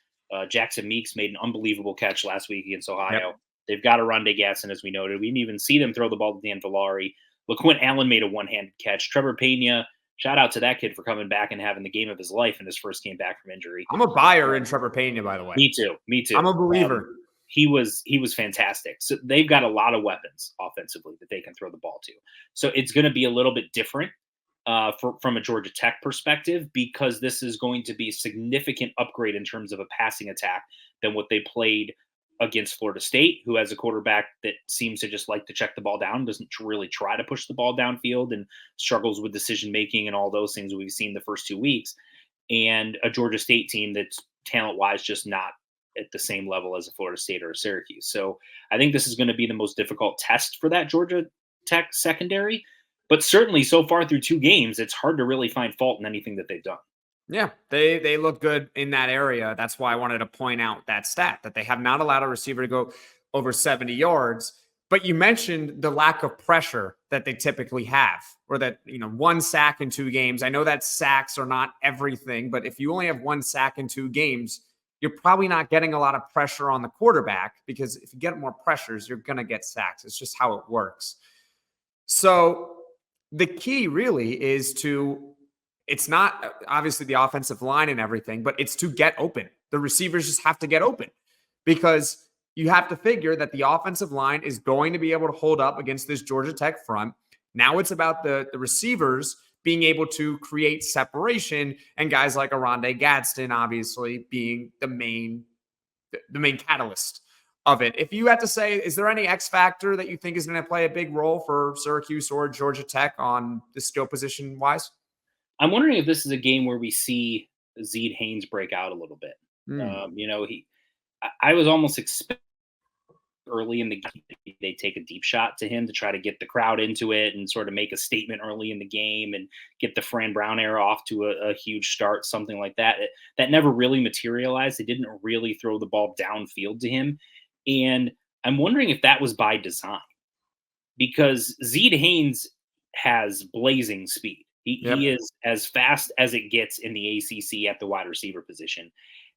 S4: Jackson Meeks made an unbelievable catch last week against Ohio. Yep. They've got Oronde Gadsden, as we noted. We didn't even see them throw the ball to Dan Villari. LaQuint Allen made a one-handed catch. Trebor Pena, shout out to that kid for coming back and having the game of his life in his first game back from injury.
S2: I'm a buyer in Trebor Pena, by the way.
S4: Me too. I'm
S2: a believer.
S4: He was fantastic. So they've got a lot of weapons offensively that they can throw the ball to. So it's going to be a little bit different from a Georgia Tech perspective, because this is going to be a significant upgrade in terms of a passing attack than what they played against Florida State, who has a quarterback that seems to just like to check the ball down, doesn't really try to push the ball downfield, and struggles with decision-making and all those things we've seen the first 2 weeks. And a Georgia State team that's talent-wise just not at the same level as a Florida State or a Syracuse. So I think this is going to be the most difficult test for that Georgia Tech secondary. But certainly so far through 2 games, it's hard to really find fault in anything that they've done.
S2: Yeah, they look good in that area. That's why I wanted to point out that stat, that they have not allowed a receiver to go over 70 yards. But you mentioned the lack of pressure that they typically have, or that, 1 sack in 2 games. I know that sacks are not everything, but if you only have 1 sack in 2 games, you're probably not getting a lot of pressure on the quarterback, because if you get more pressures, you're going to get sacks. It's just how it works. So the key really is it's not obviously the offensive line and everything, but it's to get open. The receivers just have to get open, because you have to figure that the offensive line is going to be able to hold up against this Georgia Tech front. Now it's about the receivers being able to create separation, and guys like Oronde Gadsden obviously being the main catalyst of it. If you had to say, is there any X factor that you think is going to play a big role for Syracuse or Georgia Tech on the skill position wise?
S4: I'm wondering if this is a game where we see Zeed Haynes break out a little bit. I was almost expecting early in the game they take a deep shot to him to try to get the crowd into it and sort of make a statement early in the game and get the Fran Brown era off to a huge start, something like that. That never really materialized. They didn't really throw the ball downfield to him. And I'm wondering if that was by design, because Zeed Haynes has blazing speed. He is as fast as it gets in the ACC at the wide receiver position.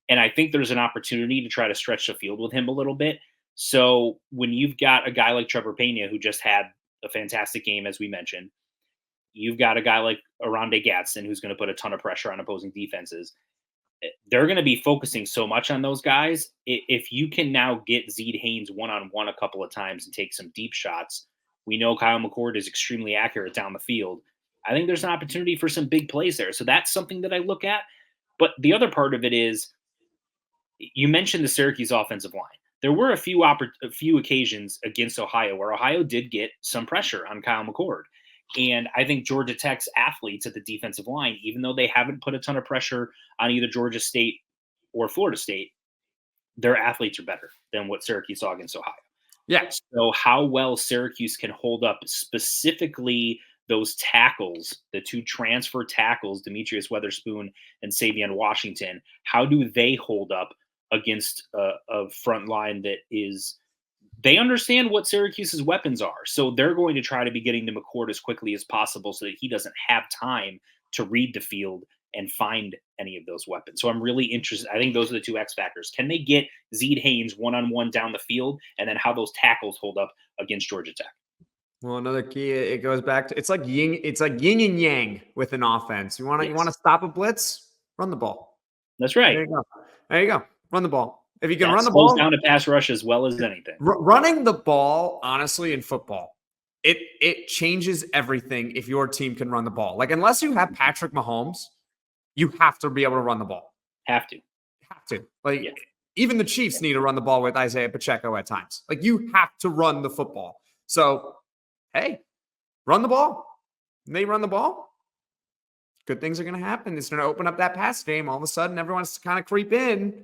S4: And I think there's an opportunity to try to stretch the field with him a little bit. So when you've got a guy like Trebor Pena, who just had a fantastic game, as we mentioned, you've got a guy like Oronde Gadsden, who's going to put a ton of pressure on opposing defenses. they're going to be focusing so much on those guys. If you can now get Zed Haynes one-on-one a couple of times and take some deep shots, we know Kyle McCord is extremely accurate down the field. I think there's an opportunity for some big plays there. So that's something that I look at. But the other part of it is, you mentioned the Syracuse offensive line. There were a few occasions against Ohio where Ohio did get some pressure on Kyle McCord. And I think Georgia Tech's athletes at the defensive line, even though they haven't put a ton of pressure on either Georgia State or Florida State, their athletes are better than what Syracuse saw against Ohio.
S2: Yeah.
S4: So how well Syracuse can hold up, specifically those tackles, the two transfer tackles, Demetrius Weatherspoon and Savion Washington, how do they hold up against a front line that is – they understand what Syracuse's weapons are. So they're going to try to be getting to McCord as quickly as possible so that he doesn't have time to read the field and find any of those weapons. So I'm really interested. I think those are the two X factors. Can they get Zed Haynes one-on-one down the field, and then how those tackles hold up against Georgia Tech?
S2: Well, another key, it goes back to, it's like yin and yang with an offense. You want to stop a blitz, run the ball.
S4: That's right.
S2: There you go. Run the ball. If you can
S4: that
S2: run the ball,
S4: down a pass rush as well as anything.
S2: Running the ball, honestly, in football, it changes everything if your team can run the ball. Like, unless you have Patrick Mahomes, you have to be able to run the ball.
S4: Have to.
S2: Like, even the Chiefs need to run the ball with Isaiah Pacheco at times. Like, you have to run the football. So, hey, run the ball. And they run the ball, good things are going to happen. It's going to open up that pass game. All of a sudden, everyone's kind of creep in.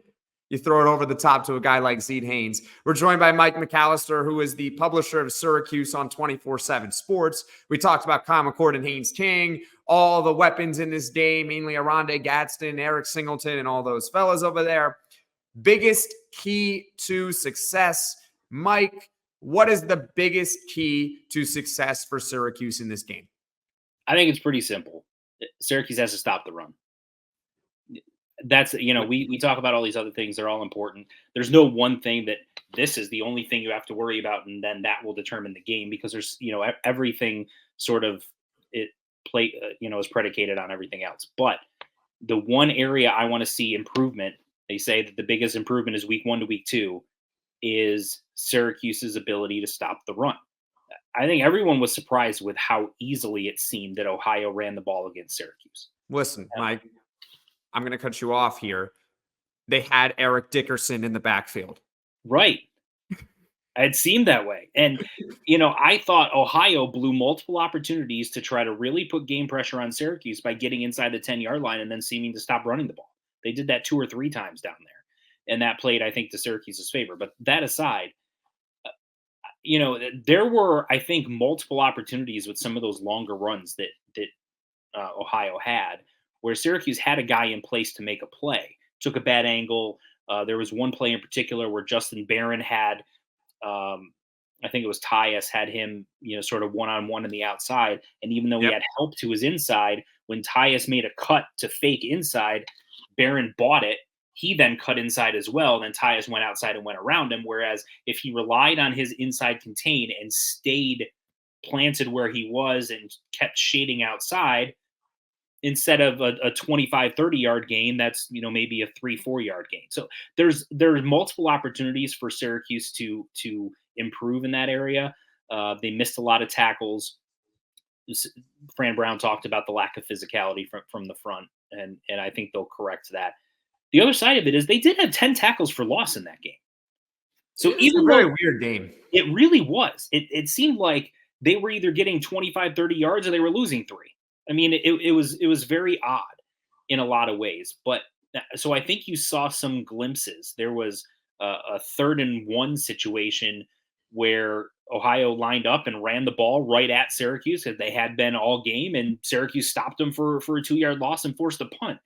S2: You throw it over the top to a guy like Zed Haynes. We're joined by Mike McAllister, who is the publisher of Syracuse on 24/7 Sports. We talked about Kyle McCord and Haynes King, all the weapons in this day, mainly Oronde, Gadsden, Eric Singleton, and all those fellas over there. Biggest key to success. Mike, what is the biggest key to success for Syracuse in this game?
S4: I think it's pretty simple. Syracuse has to stop the run. That's, we talk about all these other things. They're all important. There's no one thing that this is the only thing you have to worry about, and then that will determine the game, because there's, everything sort of is predicated on everything else. But the one area I want to see improvement, they say that the biggest improvement is week 1 to week 2, is Syracuse's ability to stop the run. I think everyone was surprised with how easily it seemed that Ohio ran the ball against Syracuse.
S2: Listen, Mike, I'm going to cut you off here. They had Eric Dickerson in the backfield.
S4: Right. It seemed that way. And, I thought Ohio blew multiple opportunities to try to really put game pressure on Syracuse by getting inside the 10-yard line and then seeming to stop running the ball. They did that 2 or 3 times down there. And that played, I think, to Syracuse's favor. But that aside, there were, I think, multiple opportunities with some of those longer runs that Ohio had, where Syracuse had a guy in place to make a play, took a bad angle. There was one play in particular where Justin Barron had, I think it was Tyus, had him, sort of one-on-one in the outside. And even though he had help to his inside, when Tyus made a cut to fake inside, Barron bought it. He then cut inside as well. And then Tyus went outside and went around him. Whereas if he relied on his inside contain and stayed planted where he was and kept shading outside, instead of a 25, 30-yard gain, that's, maybe a 3-4 yard gain. So there's multiple opportunities for Syracuse to improve in that area. They missed a lot of tackles. Fran Brown talked about the lack of physicality from the front, and I think they'll correct that. The other side of it is they did have 10 tackles for loss in that game. So even
S2: a very weird game.
S4: It really was. It seemed like they were either getting 25, 30 yards or they were losing 3. I mean, it was very odd in a lot of ways. But so I think you saw some glimpses. There was a 3rd and 1 situation where Ohio lined up and ran the ball right at Syracuse, because they had been all game, and Syracuse stopped them for a 2-yard loss and forced a punt.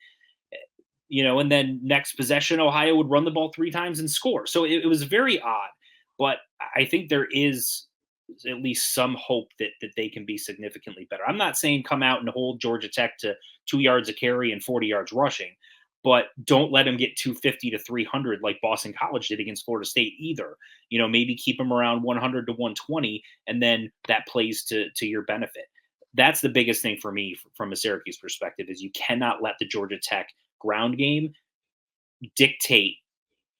S4: And then next possession, Ohio would run the ball 3 times and score. So it was very odd. But I think there is at least some hope that they can be significantly better. I'm not saying come out and hold Georgia Tech to 2 yards a carry and 40 yards rushing, but don't let them get 250 to 300 like Boston College did against Florida State either. Maybe keep them around 100 to 120, and then that plays to your benefit. That's the biggest thing for me from a Syracuse perspective, is you cannot let the Georgia Tech ground game dictate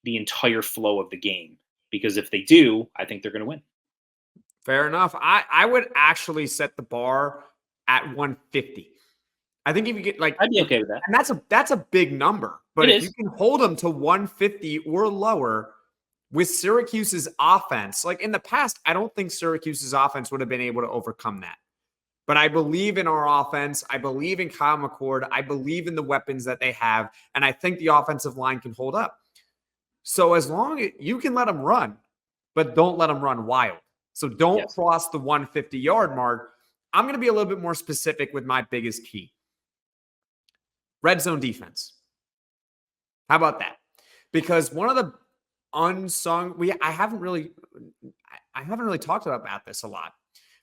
S4: the entire flow of the game, because if they do, I think they're going to win.
S2: Fair enough. I would actually set the bar at 150. I think if you get
S4: I'd be okay with that.
S2: And that's a big number. But
S4: It
S2: if
S4: is.
S2: you can hold them to 150 or lower with Syracuse's offense, like in the past, I don't think Syracuse's offense would have been able to overcome that. But I believe in our offense. I believe in Kyle McCord. I believe in the weapons that they have. And I think the offensive line can hold up. So as long as you can let them run, but don't let them run wild. So don't cross the 150-yard mark. I'm going to be a little bit more specific with my biggest key. Red zone defense. How about that? Because one of the unsung, I haven't really talked about this a lot,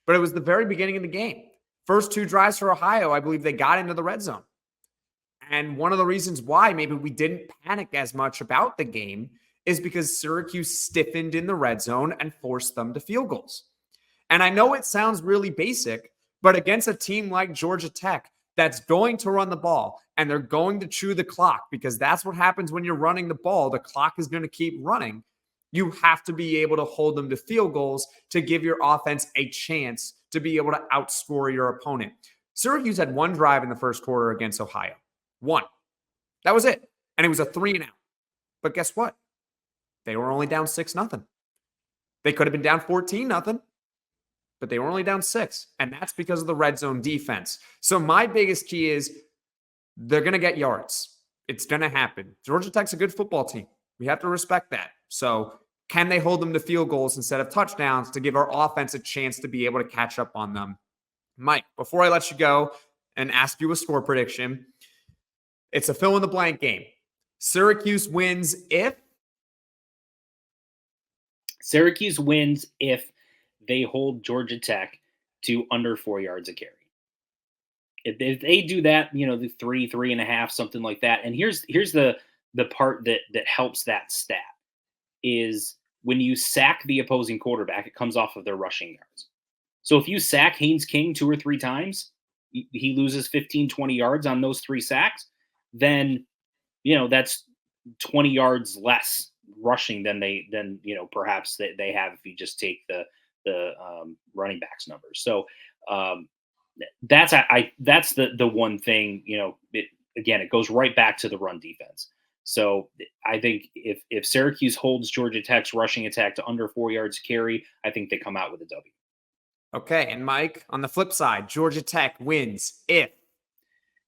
S2: but it was the very beginning of the game. First 2 drives for Ohio, I believe they got into the red zone. And one of the reasons why maybe we didn't panic as much about the game is because Syracuse stiffened in the red zone and forced them to field goals. And I know it sounds really basic, but against a team like Georgia Tech that's going to run the ball and they're going to chew the clock, because that's what happens when you're running the ball. The clock is going to keep running. You have to be able to hold them to field goals to give your offense a chance to be able to outscore your opponent. Syracuse had 1 drive in the first quarter against Ohio. 1. That was it. And it was a 3-and-out. But guess what? They were only down 6-0. They could have been down 14-0, but they were only down 6. And that's because of the red zone defense. So my biggest key is they're going to get yards. It's going to happen. Georgia Tech's a good football team. We have to respect that. So can they hold them to field goals instead of touchdowns to give our offense a chance to be able to catch up on them? Mike, before I let you go and ask you a score prediction, it's a fill-in-the-blank game. Syracuse wins if?
S4: Syracuse wins if they hold Georgia Tech to under 4 yards a carry. If they do that, the 3.5, something like that. And here's the part that helps that stat is when you sack the opposing quarterback, it comes off of their rushing yards. So if you sack Haynes King 2 or 3 times, he loses 15, 20 yards on those 3 sacks, then, that's 20 yards less rushing than perhaps they have if you just take the running backs numbers. So that's the one thing, it goes right back to the run defense. So I think if Syracuse holds Georgia Tech's rushing attack to under 4 yards carry, I think they come out with a W.
S2: Okay. And Mike, on the flip side, Georgia Tech wins if?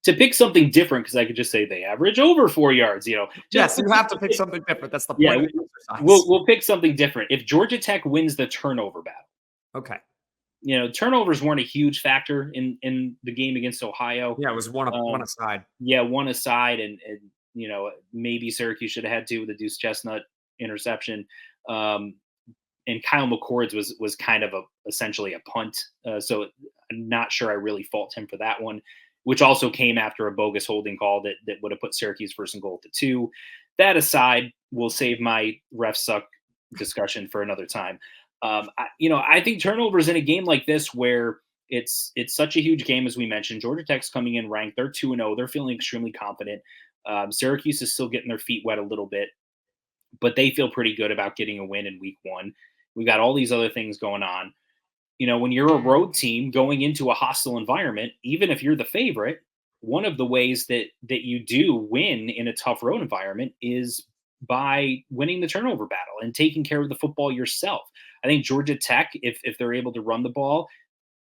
S4: To pick something different, because I could just say they average over 4 yards,
S2: Yes, you have to pick something different. That's the point of the exercise.
S4: We'll pick something different. If Georgia Tech wins the turnover battle.
S2: Okay.
S4: Turnovers weren't a huge factor in the game against Ohio.
S2: Yeah, it was one aside.
S4: Yeah, one aside, and maybe Syracuse should have had 2 with the Deuce Chestnut interception. And Kyle McCord's was kind of essentially a punt. So I'm not sure I really fault him for that one, which also came after a bogus holding call that would have put Syracuse first and goal to 2. That aside, we'll save my ref suck discussion for another time. I think turnovers in a game like this where it's such a huge game, as we mentioned, Georgia Tech's coming in ranked. They're 2-0. They're feeling extremely confident. Syracuse is still getting their feet wet a little bit, but they feel pretty good about getting a win in week 1. We've got all these other things going on. When you're a road team going into a hostile environment, even if you're the favorite, one of the ways that you do win in a tough road environment is by winning the turnover battle and taking care of the football yourself. I think Georgia Tech, if they're able to run the ball,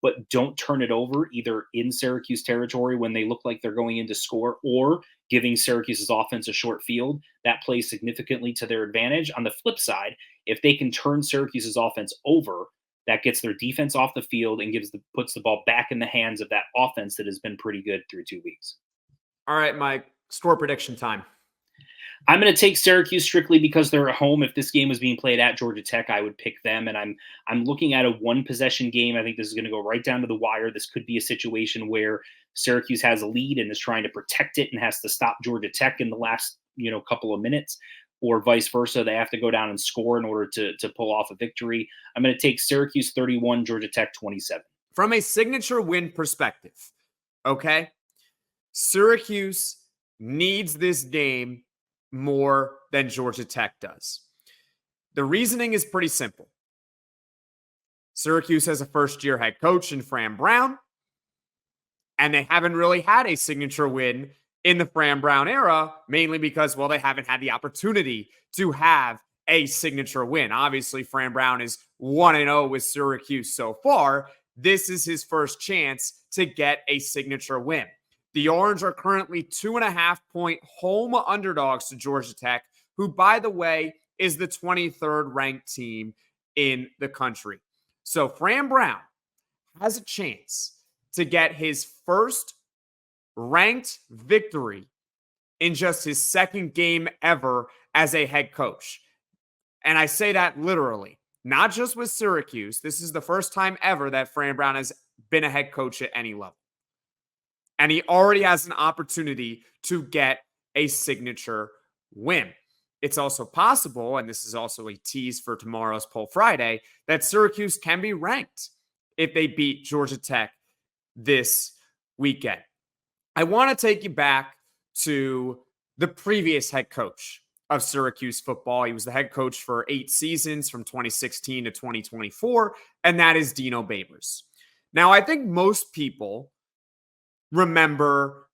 S4: but don't turn it over either in Syracuse territory when they look like they're going in to score or giving Syracuse's offense a short field, that plays significantly to their advantage. On the flip side, if they can turn Syracuse's offense over, that gets their defense off the field and puts the ball back in the hands of that offense that has been pretty good through 2 weeks.
S2: All right, Mike, score prediction time.
S4: I'm going to take Syracuse strictly because they're at home. If this game was being played at Georgia Tech, I would pick them. And I'm looking at a 1-possession game. I think this is going to go right down to the wire. This could be a situation where Syracuse has a lead and is trying to protect it and has to stop Georgia Tech in the last couple of minutes, or vice versa. They have to go down and score in order to pull off a victory. I'm going to take Syracuse 31, Georgia Tech 27.
S2: From a signature win perspective, okay, Syracuse needs this game more than Georgia Tech does. The reasoning is pretty simple. Syracuse has a first-year head coach in Fran Brown, and they haven't really had a signature win in the Fran Brown era, mainly because, well, they haven't had the opportunity to have a signature win. Obviously, Fran Brown is 1-0 with Syracuse so far. This is his first chance to get a signature win. The Orange are currently 2.5-point home underdogs to Georgia Tech, who, by the way, is the 23rd ranked team in the country. So Fran Brown has a chance to get his first ranked victory in just his second game ever as a head coach. And I say that literally, not just with Syracuse. This is the first time ever that Fran Brown has been a head coach at any level. And he already has an opportunity to get a signature win. It's also possible, and this is also a tease for tomorrow's Poll Friday, that Syracuse can be ranked if they beat Georgia Tech this weekend. I want to take you back to the previous head coach of Syracuse football. He was the head coach for 8 seasons from 2016 to 2024, and that is Dino Babers. Now, I think most people remember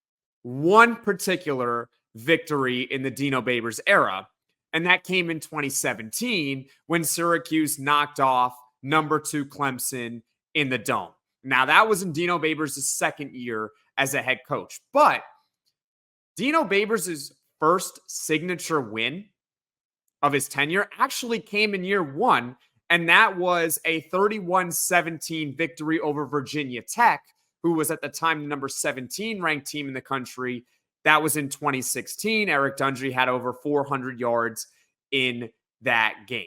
S2: one particular victory in the Dino Babers era, and that came in 2017 when Syracuse knocked off number 2 Clemson in the Dome. Now, that was in Dino Babers' second year as a head coach, but Dino Babers' first signature win of his tenure actually came in year 1, and that was a 31-17 victory over Virginia Tech, who was at the time the number 17 ranked team in the country. That was in 2016. Eric Dungey had over 400 yards in that game.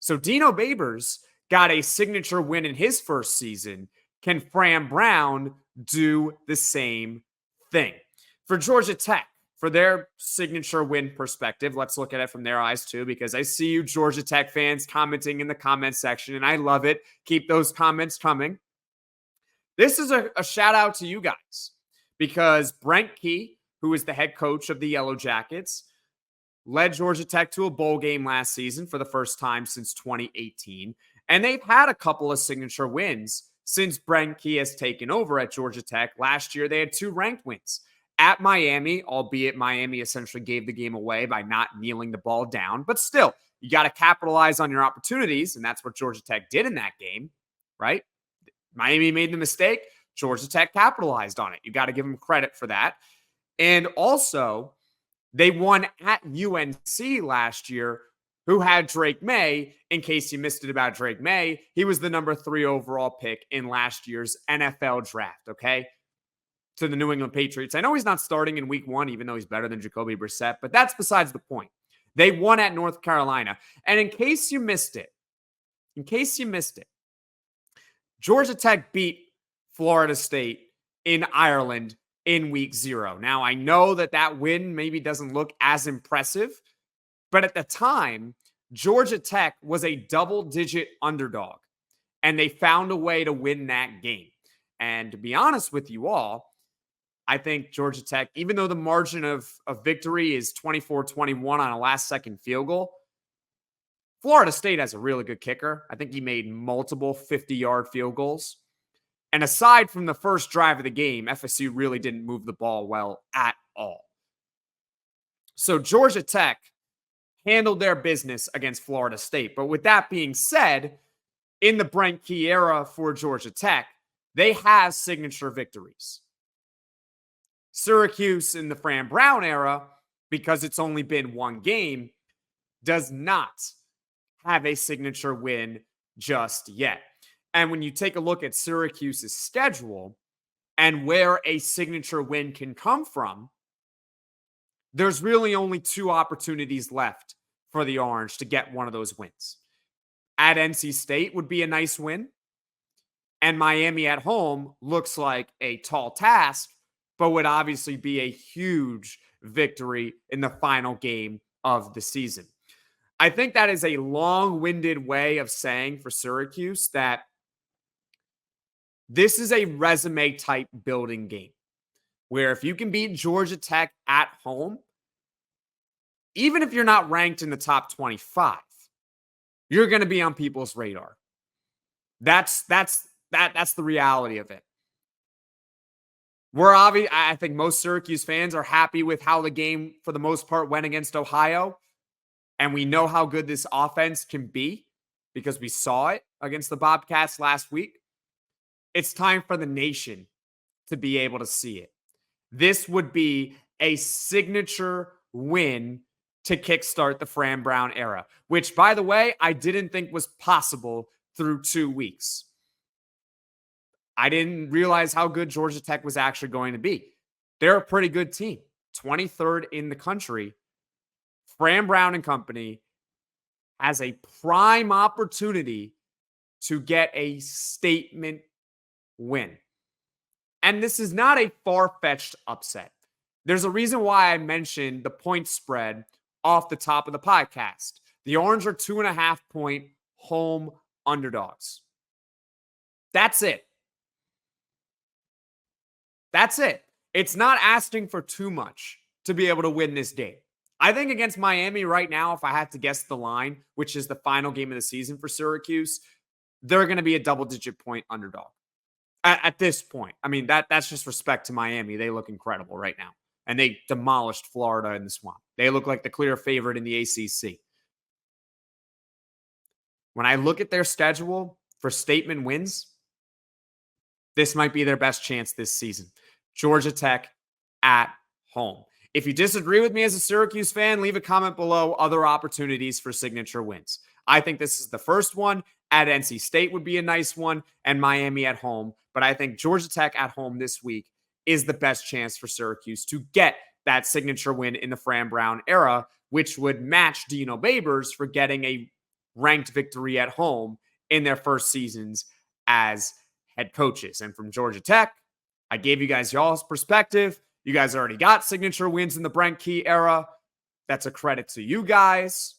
S2: So Dino Babers got a signature win in his first season. Can Fran Brown do the same thing? For Georgia Tech, for their signature win perspective, let's look at it from their eyes too, because I see you Georgia Tech fans commenting in the comment section, and I love it. Keep those comments coming. This is a shout out to you guys, because Brent Key, who is the head coach of the Yellow Jackets, led Georgia Tech to a bowl game last season for the first time since 2018. And they've had a couple of signature wins since Brent Key has taken over at Georgia Tech. Last year, they had 2 ranked wins at Miami, albeit Miami essentially gave the game away by not kneeling the ball down. But still, you got to capitalize on your opportunities, and that's what Georgia Tech did in that game, right? Miami made the mistake. Georgia Tech capitalized on it. You got to give them credit for that. And also, they won at UNC last year, who had Drake May. In case you missed it about Drake May, he was the number 3 overall pick in last year's NFL draft, okay? To the New England Patriots. I know he's not starting in week 1, even though he's better than Jacoby Brissett, but that's besides the point. They won at North Carolina. And in case you missed it, Georgia Tech beat Florida State in Ireland in week 0. Now, I know that win maybe doesn't look as impressive, but at the time, Georgia Tech was a double-digit underdog, and they found a way to win that game. And to be honest with you all, I think Georgia Tech, even though the margin of victory is 24-21 on a last-second field goal, Florida State has a really good kicker. I think he made multiple 50-yard field goals. And aside from the first drive of the game, FSU really didn't move the ball well at all. So Georgia Tech handled their business against Florida State. But with that being said, in the Brent Key era for Georgia Tech, they have signature victories. Syracuse in the Fran Brown era, because it's only been 1 game, does not have a signature win just yet. And when you take a look at Syracuse's schedule and where a signature win can come from, there's really only 2 opportunities left for the Orange to get one of those wins. At NC State would be a nice win, and Miami at home looks like a tall task, but would obviously be a huge victory in the final game of the season. I think that is a long-winded way of saying for Syracuse that this is a resume-type building game, where if you can beat Georgia Tech at home, even if you're not ranked in the top 25, you're going to be on people's radar. That's the reality of it. I think most Syracuse fans are happy with how the game, for the most part, went against Ohio. And we know how good this offense can be because we saw it against the Bobcats last week. It's time for the nation to be able to see it. This would be a signature win to kickstart the Fran Brown era, which, by the way, I didn't think was possible through 2 weeks. I didn't realize how good Georgia Tech was actually going to be. They're a pretty good team, 23rd in the country. Fran Brown and company has a prime opportunity to get a statement win. And this is not a far-fetched upset. There's a reason why I mentioned the point spread off the top of the podcast. The Orange are 2.5-point home underdogs. That's it. That's it. It's not asking for too much to be able to win this game. I think against Miami right now, if I had to guess the line, which is the final game of the season for Syracuse, they're going to be a double-digit point underdog at this point. I mean, that's just respect to Miami. They look incredible right now. And they demolished Florida in the Swamp. They look like the clear favorite in the ACC. When I look at their schedule for statement wins, this might be their best chance this season. Georgia Tech at home. If you disagree with me as a Syracuse fan, leave a comment below other opportunities for signature wins. I think this is the first one. At NC State would be a nice one, and Miami at home. But I think Georgia Tech at home this week is the best chance for Syracuse to get that signature win in the Fran Brown era, which would match Dino Babers for getting a ranked victory at home in their first seasons as head coaches. And from Georgia Tech, I gave you guys y'all's perspective. You guys already got signature wins in the Brent Key era. That's a credit to you guys.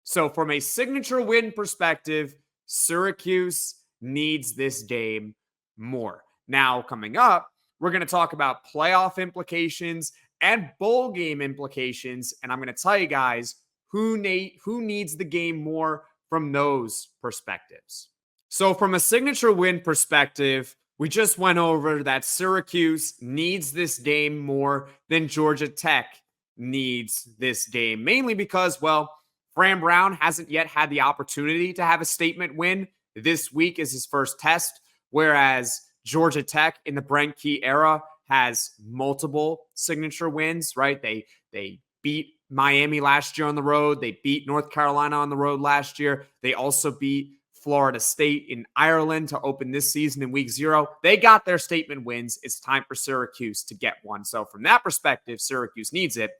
S2: So from a signature win perspective, Syracuse needs this game more. Now, coming up, we're going to talk about playoff implications and bowl game implications. And I'm going to tell you guys who needs the game more from those perspectives. So from a signature win perspective, we just went over that Syracuse needs this game more than Georgia Tech needs this game, mainly because, well, Fran Brown hasn't yet had the opportunity to have a statement win. This week is his first test, whereas Georgia Tech in the Brent Key era has multiple signature wins, right? They beat Miami last year on the road. They beat North Carolina on the road last year. They also beat Florida State in Ireland to open this season in week 0. They got their statement wins. It's time for Syracuse to get one. So from that perspective, Syracuse needs it.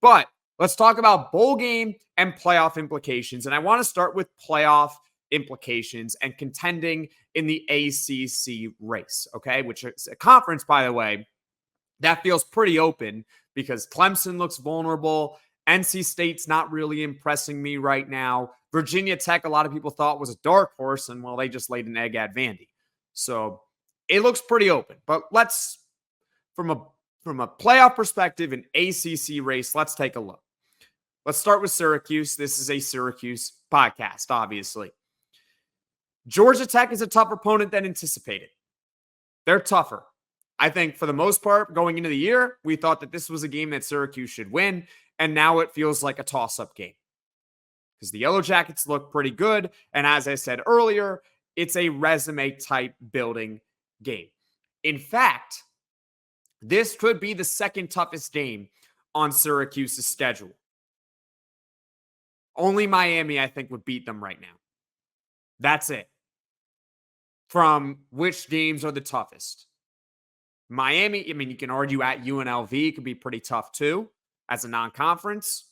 S2: But let's talk about bowl game and playoff implications. And I want to start with playoff implications and contending in the ACC race, okay? Which is a conference, by the way, that feels pretty open because Clemson looks vulnerable. NC State's not really impressing me right now. Virginia Tech, a lot of people thought was a dark horse, and well, they just laid an egg at Vandy. So it looks pretty open. But let's, from a playoff perspective, an ACC race, let's take a look. Let's start with Syracuse. This is a Syracuse podcast, obviously. Georgia Tech is a tougher opponent than anticipated. They're tougher. I think for the most part, going into the year, we thought that this was a game that Syracuse should win, and now it feels like a toss-up game because the Yellow Jackets look pretty good, and as I said earlier, it's a resume-type building game. In fact, this could be the second toughest game on Syracuse's schedule. Only Miami, I think, would beat them right now. That's it. From which games are the toughest? Miami, I mean, you can argue at UNLV could be pretty tough too as a non-conference.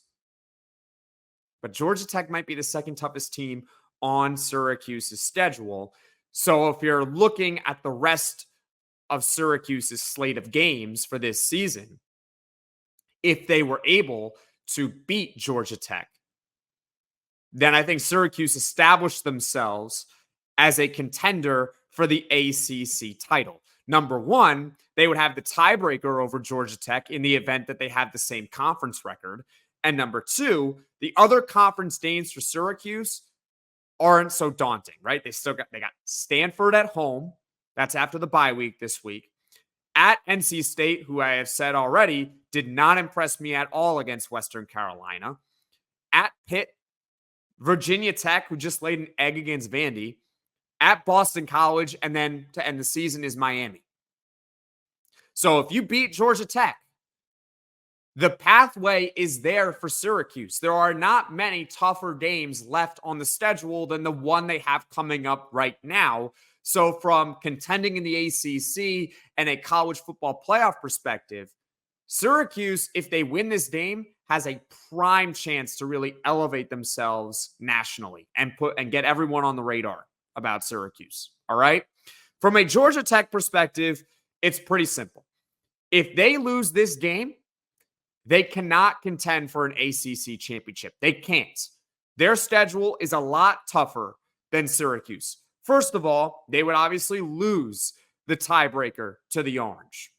S2: But Georgia Tech might be the second toughest team on Syracuse's schedule. So if you're looking at the rest of Syracuse's slate of games for this season, if they were able to beat Georgia Tech, then I think Syracuse established themselves as a contender for the ACC title. Number one, they would have the tiebreaker over Georgia Tech in the event that they have the same conference record. And number two, the other conference games for Syracuse aren't so daunting, right? They got Stanford at home. That's after the bye week this week. At NC State, who I have said already did not impress me at all against Western Carolina. At Pitt, Virginia Tech, who just laid an egg against Vandy. At Boston College, and then to end the season is Miami. So if you beat Georgia Tech, the pathway is there for Syracuse. There are not many tougher games left on the schedule than the one they have coming up right now. So from contending in the ACC and a college football playoff perspective, Syracuse, if they win this game, has a prime chance to really elevate themselves nationally and get everyone on the radar about Syracuse. All right. From a Georgia Tech perspective, it's pretty simple. If they lose this game, they cannot contend for an ACC championship. They can't. Their schedule is a lot tougher than Syracuse. First of all, they would obviously lose the tiebreaker to the Orange.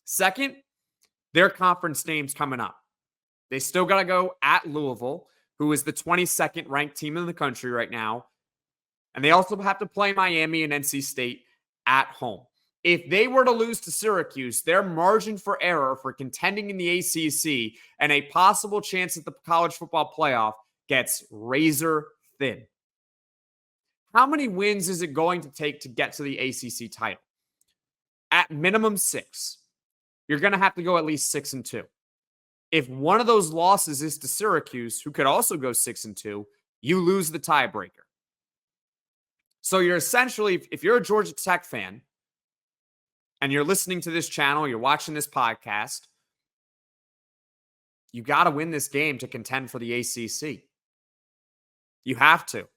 S2: Second, their conference games coming up. They still got to go at Louisville, who is the 22nd ranked team in the country right now. And they also have to play Miami and NC State at home. If they were to lose to Syracuse, their margin for error for contending in the ACC and a possible chance at the college football playoff gets razor thin. How many wins is it going to take to get to the ACC title? At minimum 6. You're going to have to go at least 6-2. If one of those losses is to Syracuse, who could also go 6-2, you lose the tiebreaker. So you're essentially, if you're a Georgia Tech fan and you're listening to this channel, you're watching this podcast, you got to win this game to contend for the ACC. You have to.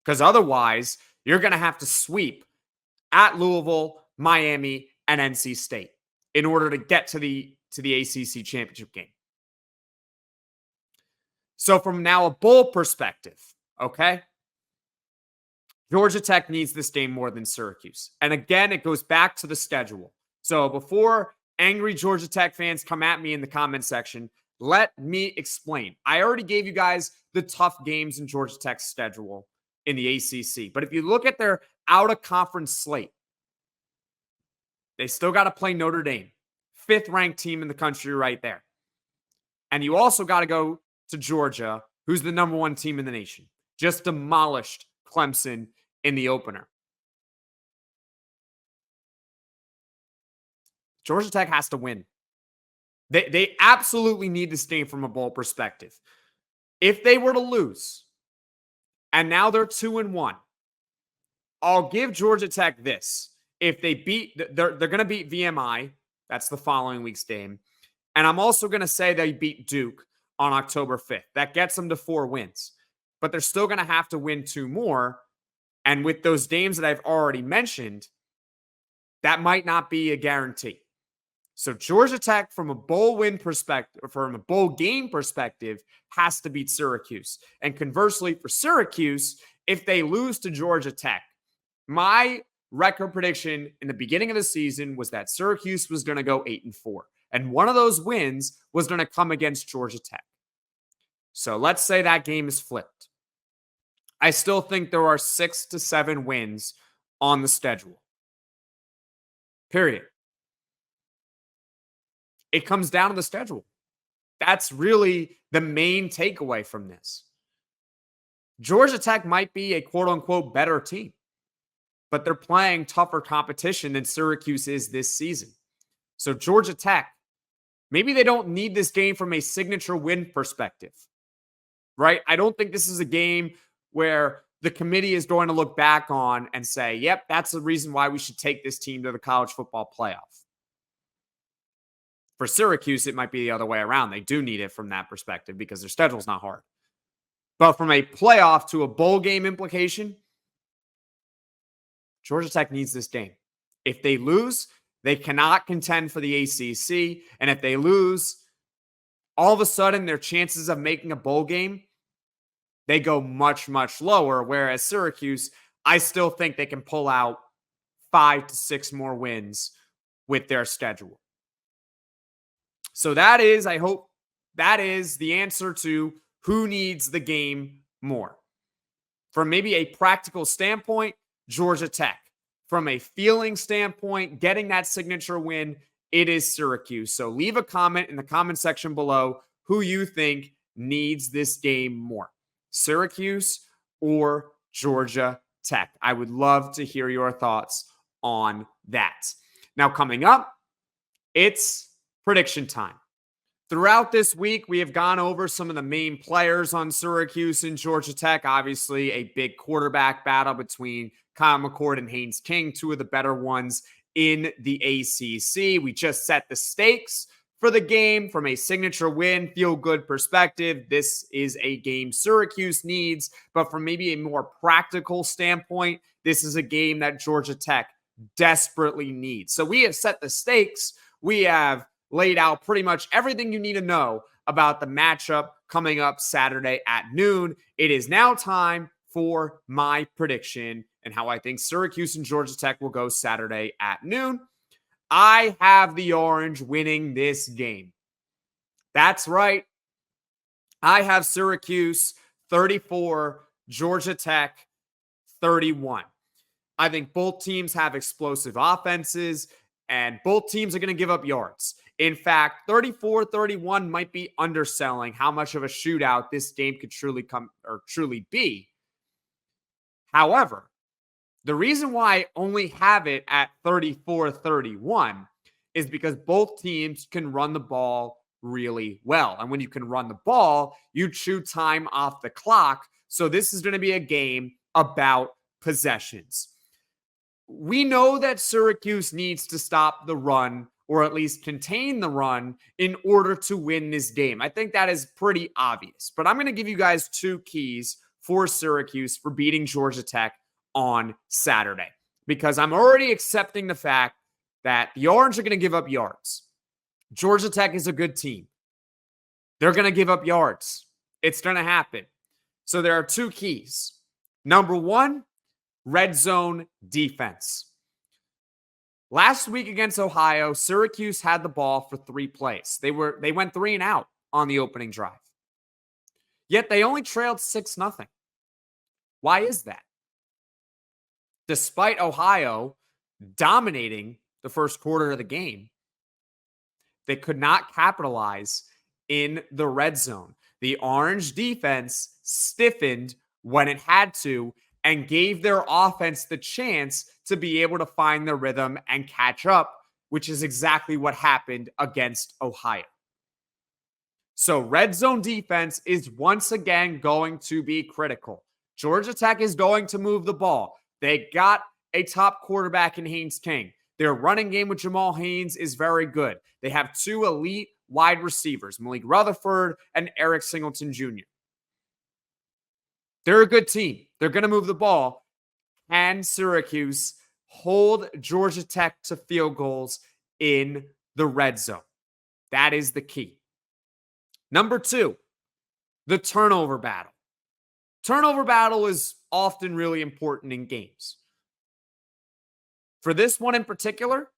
S2: Because otherwise, you're going to have to sweep at Louisville, Miami, and NC State in order to get to the ACC championship game. So from now a bowl perspective, okay? Georgia Tech needs this game more than Syracuse. And again, it goes back to the schedule. So before angry Georgia Tech fans come at me in the comment section, let me explain. I already gave you guys the tough games in Georgia Tech's schedule in the ACC. But if you look at their out-of-conference slate, they still got to play Notre Dame, 5th-ranked team in the country right there. And you also got to go to Georgia, who's the number 1 team in the nation. Just demolished Clemson in the opener. Georgia Tech has to win. They absolutely need this game from a bowl perspective. If they were to lose, and now they're 2-1, I'll give Georgia Tech this. If they they're going to beat VMI. That's the following week's game. And I'm also going to say they beat Duke on October 5th. That gets them to 4 wins. But they're still going to have to win 2 more. And with those games that I've already mentioned, that might not be a guarantee. So Georgia Tech, from a bowl win perspective, from a bowl game perspective, has to beat Syracuse. And conversely, for Syracuse, if they lose to Georgia Tech, my record prediction in the beginning of the season was that Syracuse was going to go 8-4. And one of those wins was going to come against Georgia Tech. So let's say that game is flipped. I still think there are 6 to 7 wins on the schedule. Period. It comes down to the schedule. That's really the main takeaway from this. Georgia Tech might be a quote-unquote better team, but they're playing tougher competition than Syracuse is this season. So Georgia Tech, maybe they don't need this game from a signature win perspective, right? I don't think this is a game where the committee is going to look back on and say, yep, that's the reason why we should take this team to the college football playoff. For Syracuse, it might be the other way around. They do need it from that perspective because their schedule's not hard. But from a playoff to a bowl game implication, Georgia Tech needs this game. If they lose, they cannot contend for the ACC. And if they lose, all of a sudden their chances of making a bowl game, they go much, much lower. Whereas Syracuse, I still think they can pull out 5 to 6 more wins with their schedule. So that is, I hope that is the answer to who needs the game more. From maybe a practical standpoint, Georgia Tech. From a feeling standpoint, getting that signature win, it is Syracuse. So leave a comment in the comment section below who you think needs this game more, Syracuse or Georgia Tech. I would love to hear your thoughts on that. Now, coming up, it's prediction time. Throughout this week, we have gone over some of the main players on Syracuse and Georgia Tech. Obviously, a big quarterback battle between Kyle McCord and Haynes King, two of the better ones in the ACC. We just set the stakes for the game from a signature win, feel-good perspective. This is a game Syracuse needs, but from maybe a more practical standpoint, this is a game that Georgia Tech desperately needs. So we have set the stakes. We have laid out pretty much everything you need to know about the matchup coming up Saturday at noon. It is now time for my prediction and how I think Syracuse and Georgia Tech will go Saturday at noon. I have the Orange winning this game. That's right. I have Syracuse 34, Georgia Tech 31. I think both teams have explosive offenses, and both teams are going to give up yards. In fact, 34-31 might be underselling how much of a shootout this game could truly be. However, the reason why I only have it at 34-31 is because both teams can run the ball really well. And when you can run the ball, you chew time off the clock. So this is going to be a game about possessions. We know that Syracuse needs to stop the run, or at least contain the run, in order to win this game. I think that is pretty obvious. But I'm going to give you guys two keys for Syracuse for beating Georgia Tech on Saturday, because I'm already accepting the fact that the Orange are going to give up yards. Georgia Tech is a good team. They're going to give up yards. It's going to happen. So there are two keys. Number one, red zone defense. Last week against Ohio, Syracuse had the ball for 3 plays. They went 3 and out on the opening drive. Yet they only trailed 6-0. Why is that? Despite Ohio dominating the first quarter of the game, they could not capitalize in the red zone. The Orange defense stiffened when it had to and gave their offense the chance to be able to find their rhythm and catch up, which is exactly what happened against Ohio. So red zone defense is once again going to be critical. Georgia Tech is going to move the ball. They got a top quarterback in Haynes King. Their running game with Jamal Haynes is very good. They have 2 elite wide receivers, Malik Rutherford and Eric Singleton Jr. They're a good team. They're going to move the ball. Can Syracuse hold Georgia Tech to field goals in the red zone? That is the key. Number 2, the turnover battle. Turnover battle is often really important in games. For this one in particular,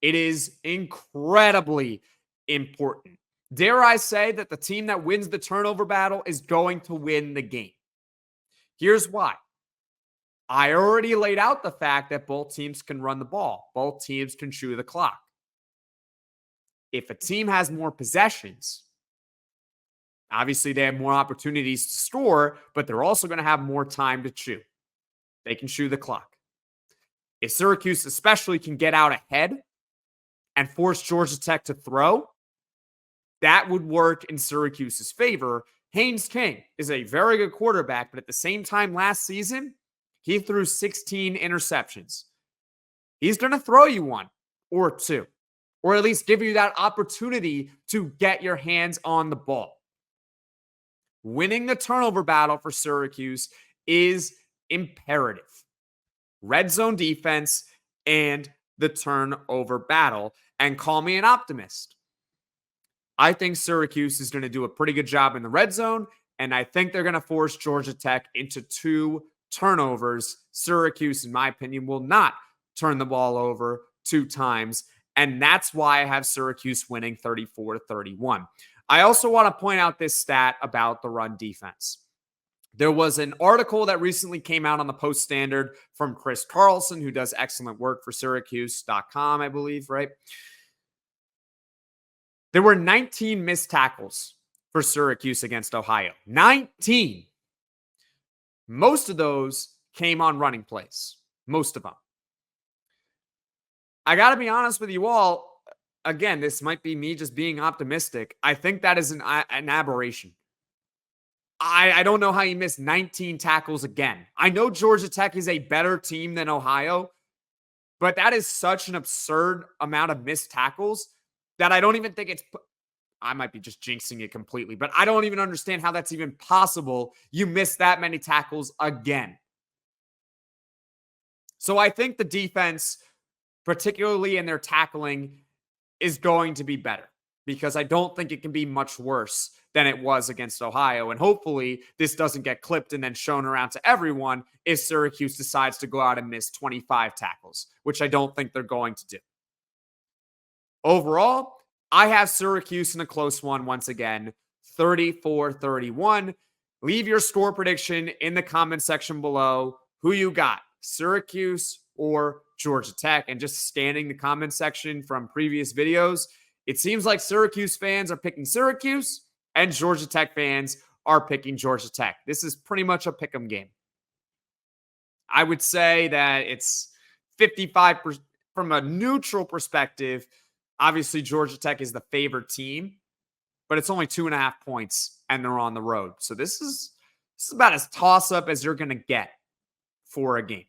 S2: it is incredibly important. Dare I say that the team that wins the turnover battle is going to win the game. Here's why. I already laid out the fact that both teams can run the ball. Both teams can chew the clock. If a team has more possessions, obviously they have more opportunities to score, but they're also going to have more time to chew. They can chew the clock. If Syracuse especially can get out ahead and force Georgia Tech to throw, that would work in Syracuse's favor. Haynes King is a very good quarterback, but at the same time last season, he threw 16 interceptions. He's going to throw you 1 or 2, or at least give you that opportunity to get your hands on the ball. Winning the turnover battle for Syracuse is imperative. Red zone defense and the turnover battle. And call me an optimist. I think Syracuse is going to do a pretty good job in the red zone, and I think they're going to force Georgia Tech into 2 turnovers. Syracuse, in my opinion, will not turn the ball over 2 times, and that's why I have Syracuse winning 34-31. I also want to point out this stat about the run defense. There was an article that recently came out on the Post Standard from Chris Carlson, who does excellent work for Syracuse.com, I believe, right? There were 19 missed tackles for Syracuse against Ohio. 19. Most of those came on running plays. Most of them. I got to be honest with you all. Again, this might be me just being optimistic. I think that is an aberration. I don't know how you miss 19 tackles again. I know Georgia Tech is a better team than Ohio, but that is such an absurd amount of missed tackles that I don't even think it's, I might be just jinxing it completely, but I don't even understand how that's even possible. You miss that many tackles again. So I think the defense, particularly in their tackling, is going to be better because I don't think it can be much worse than it was against Ohio. And hopefully this doesn't get clipped and then shown around to everyone if Syracuse decides to go out and miss 25 tackles, which I don't think they're going to do. Overall, I have Syracuse in a close one once again, 34-31. Leave your score prediction in the comment section below. Who you got, Syracuse or Georgia Tech? And just scanning the comment section from previous videos, it seems like Syracuse fans are picking Syracuse and Georgia Tech fans are picking Georgia Tech. This is pretty much a pick'em game. I would say that it's 55% from a neutral perspective. Obviously, Georgia Tech is the favored team, but it's only 2.5 points and they're on the road. So this is about as toss-up as you're going to get for a game.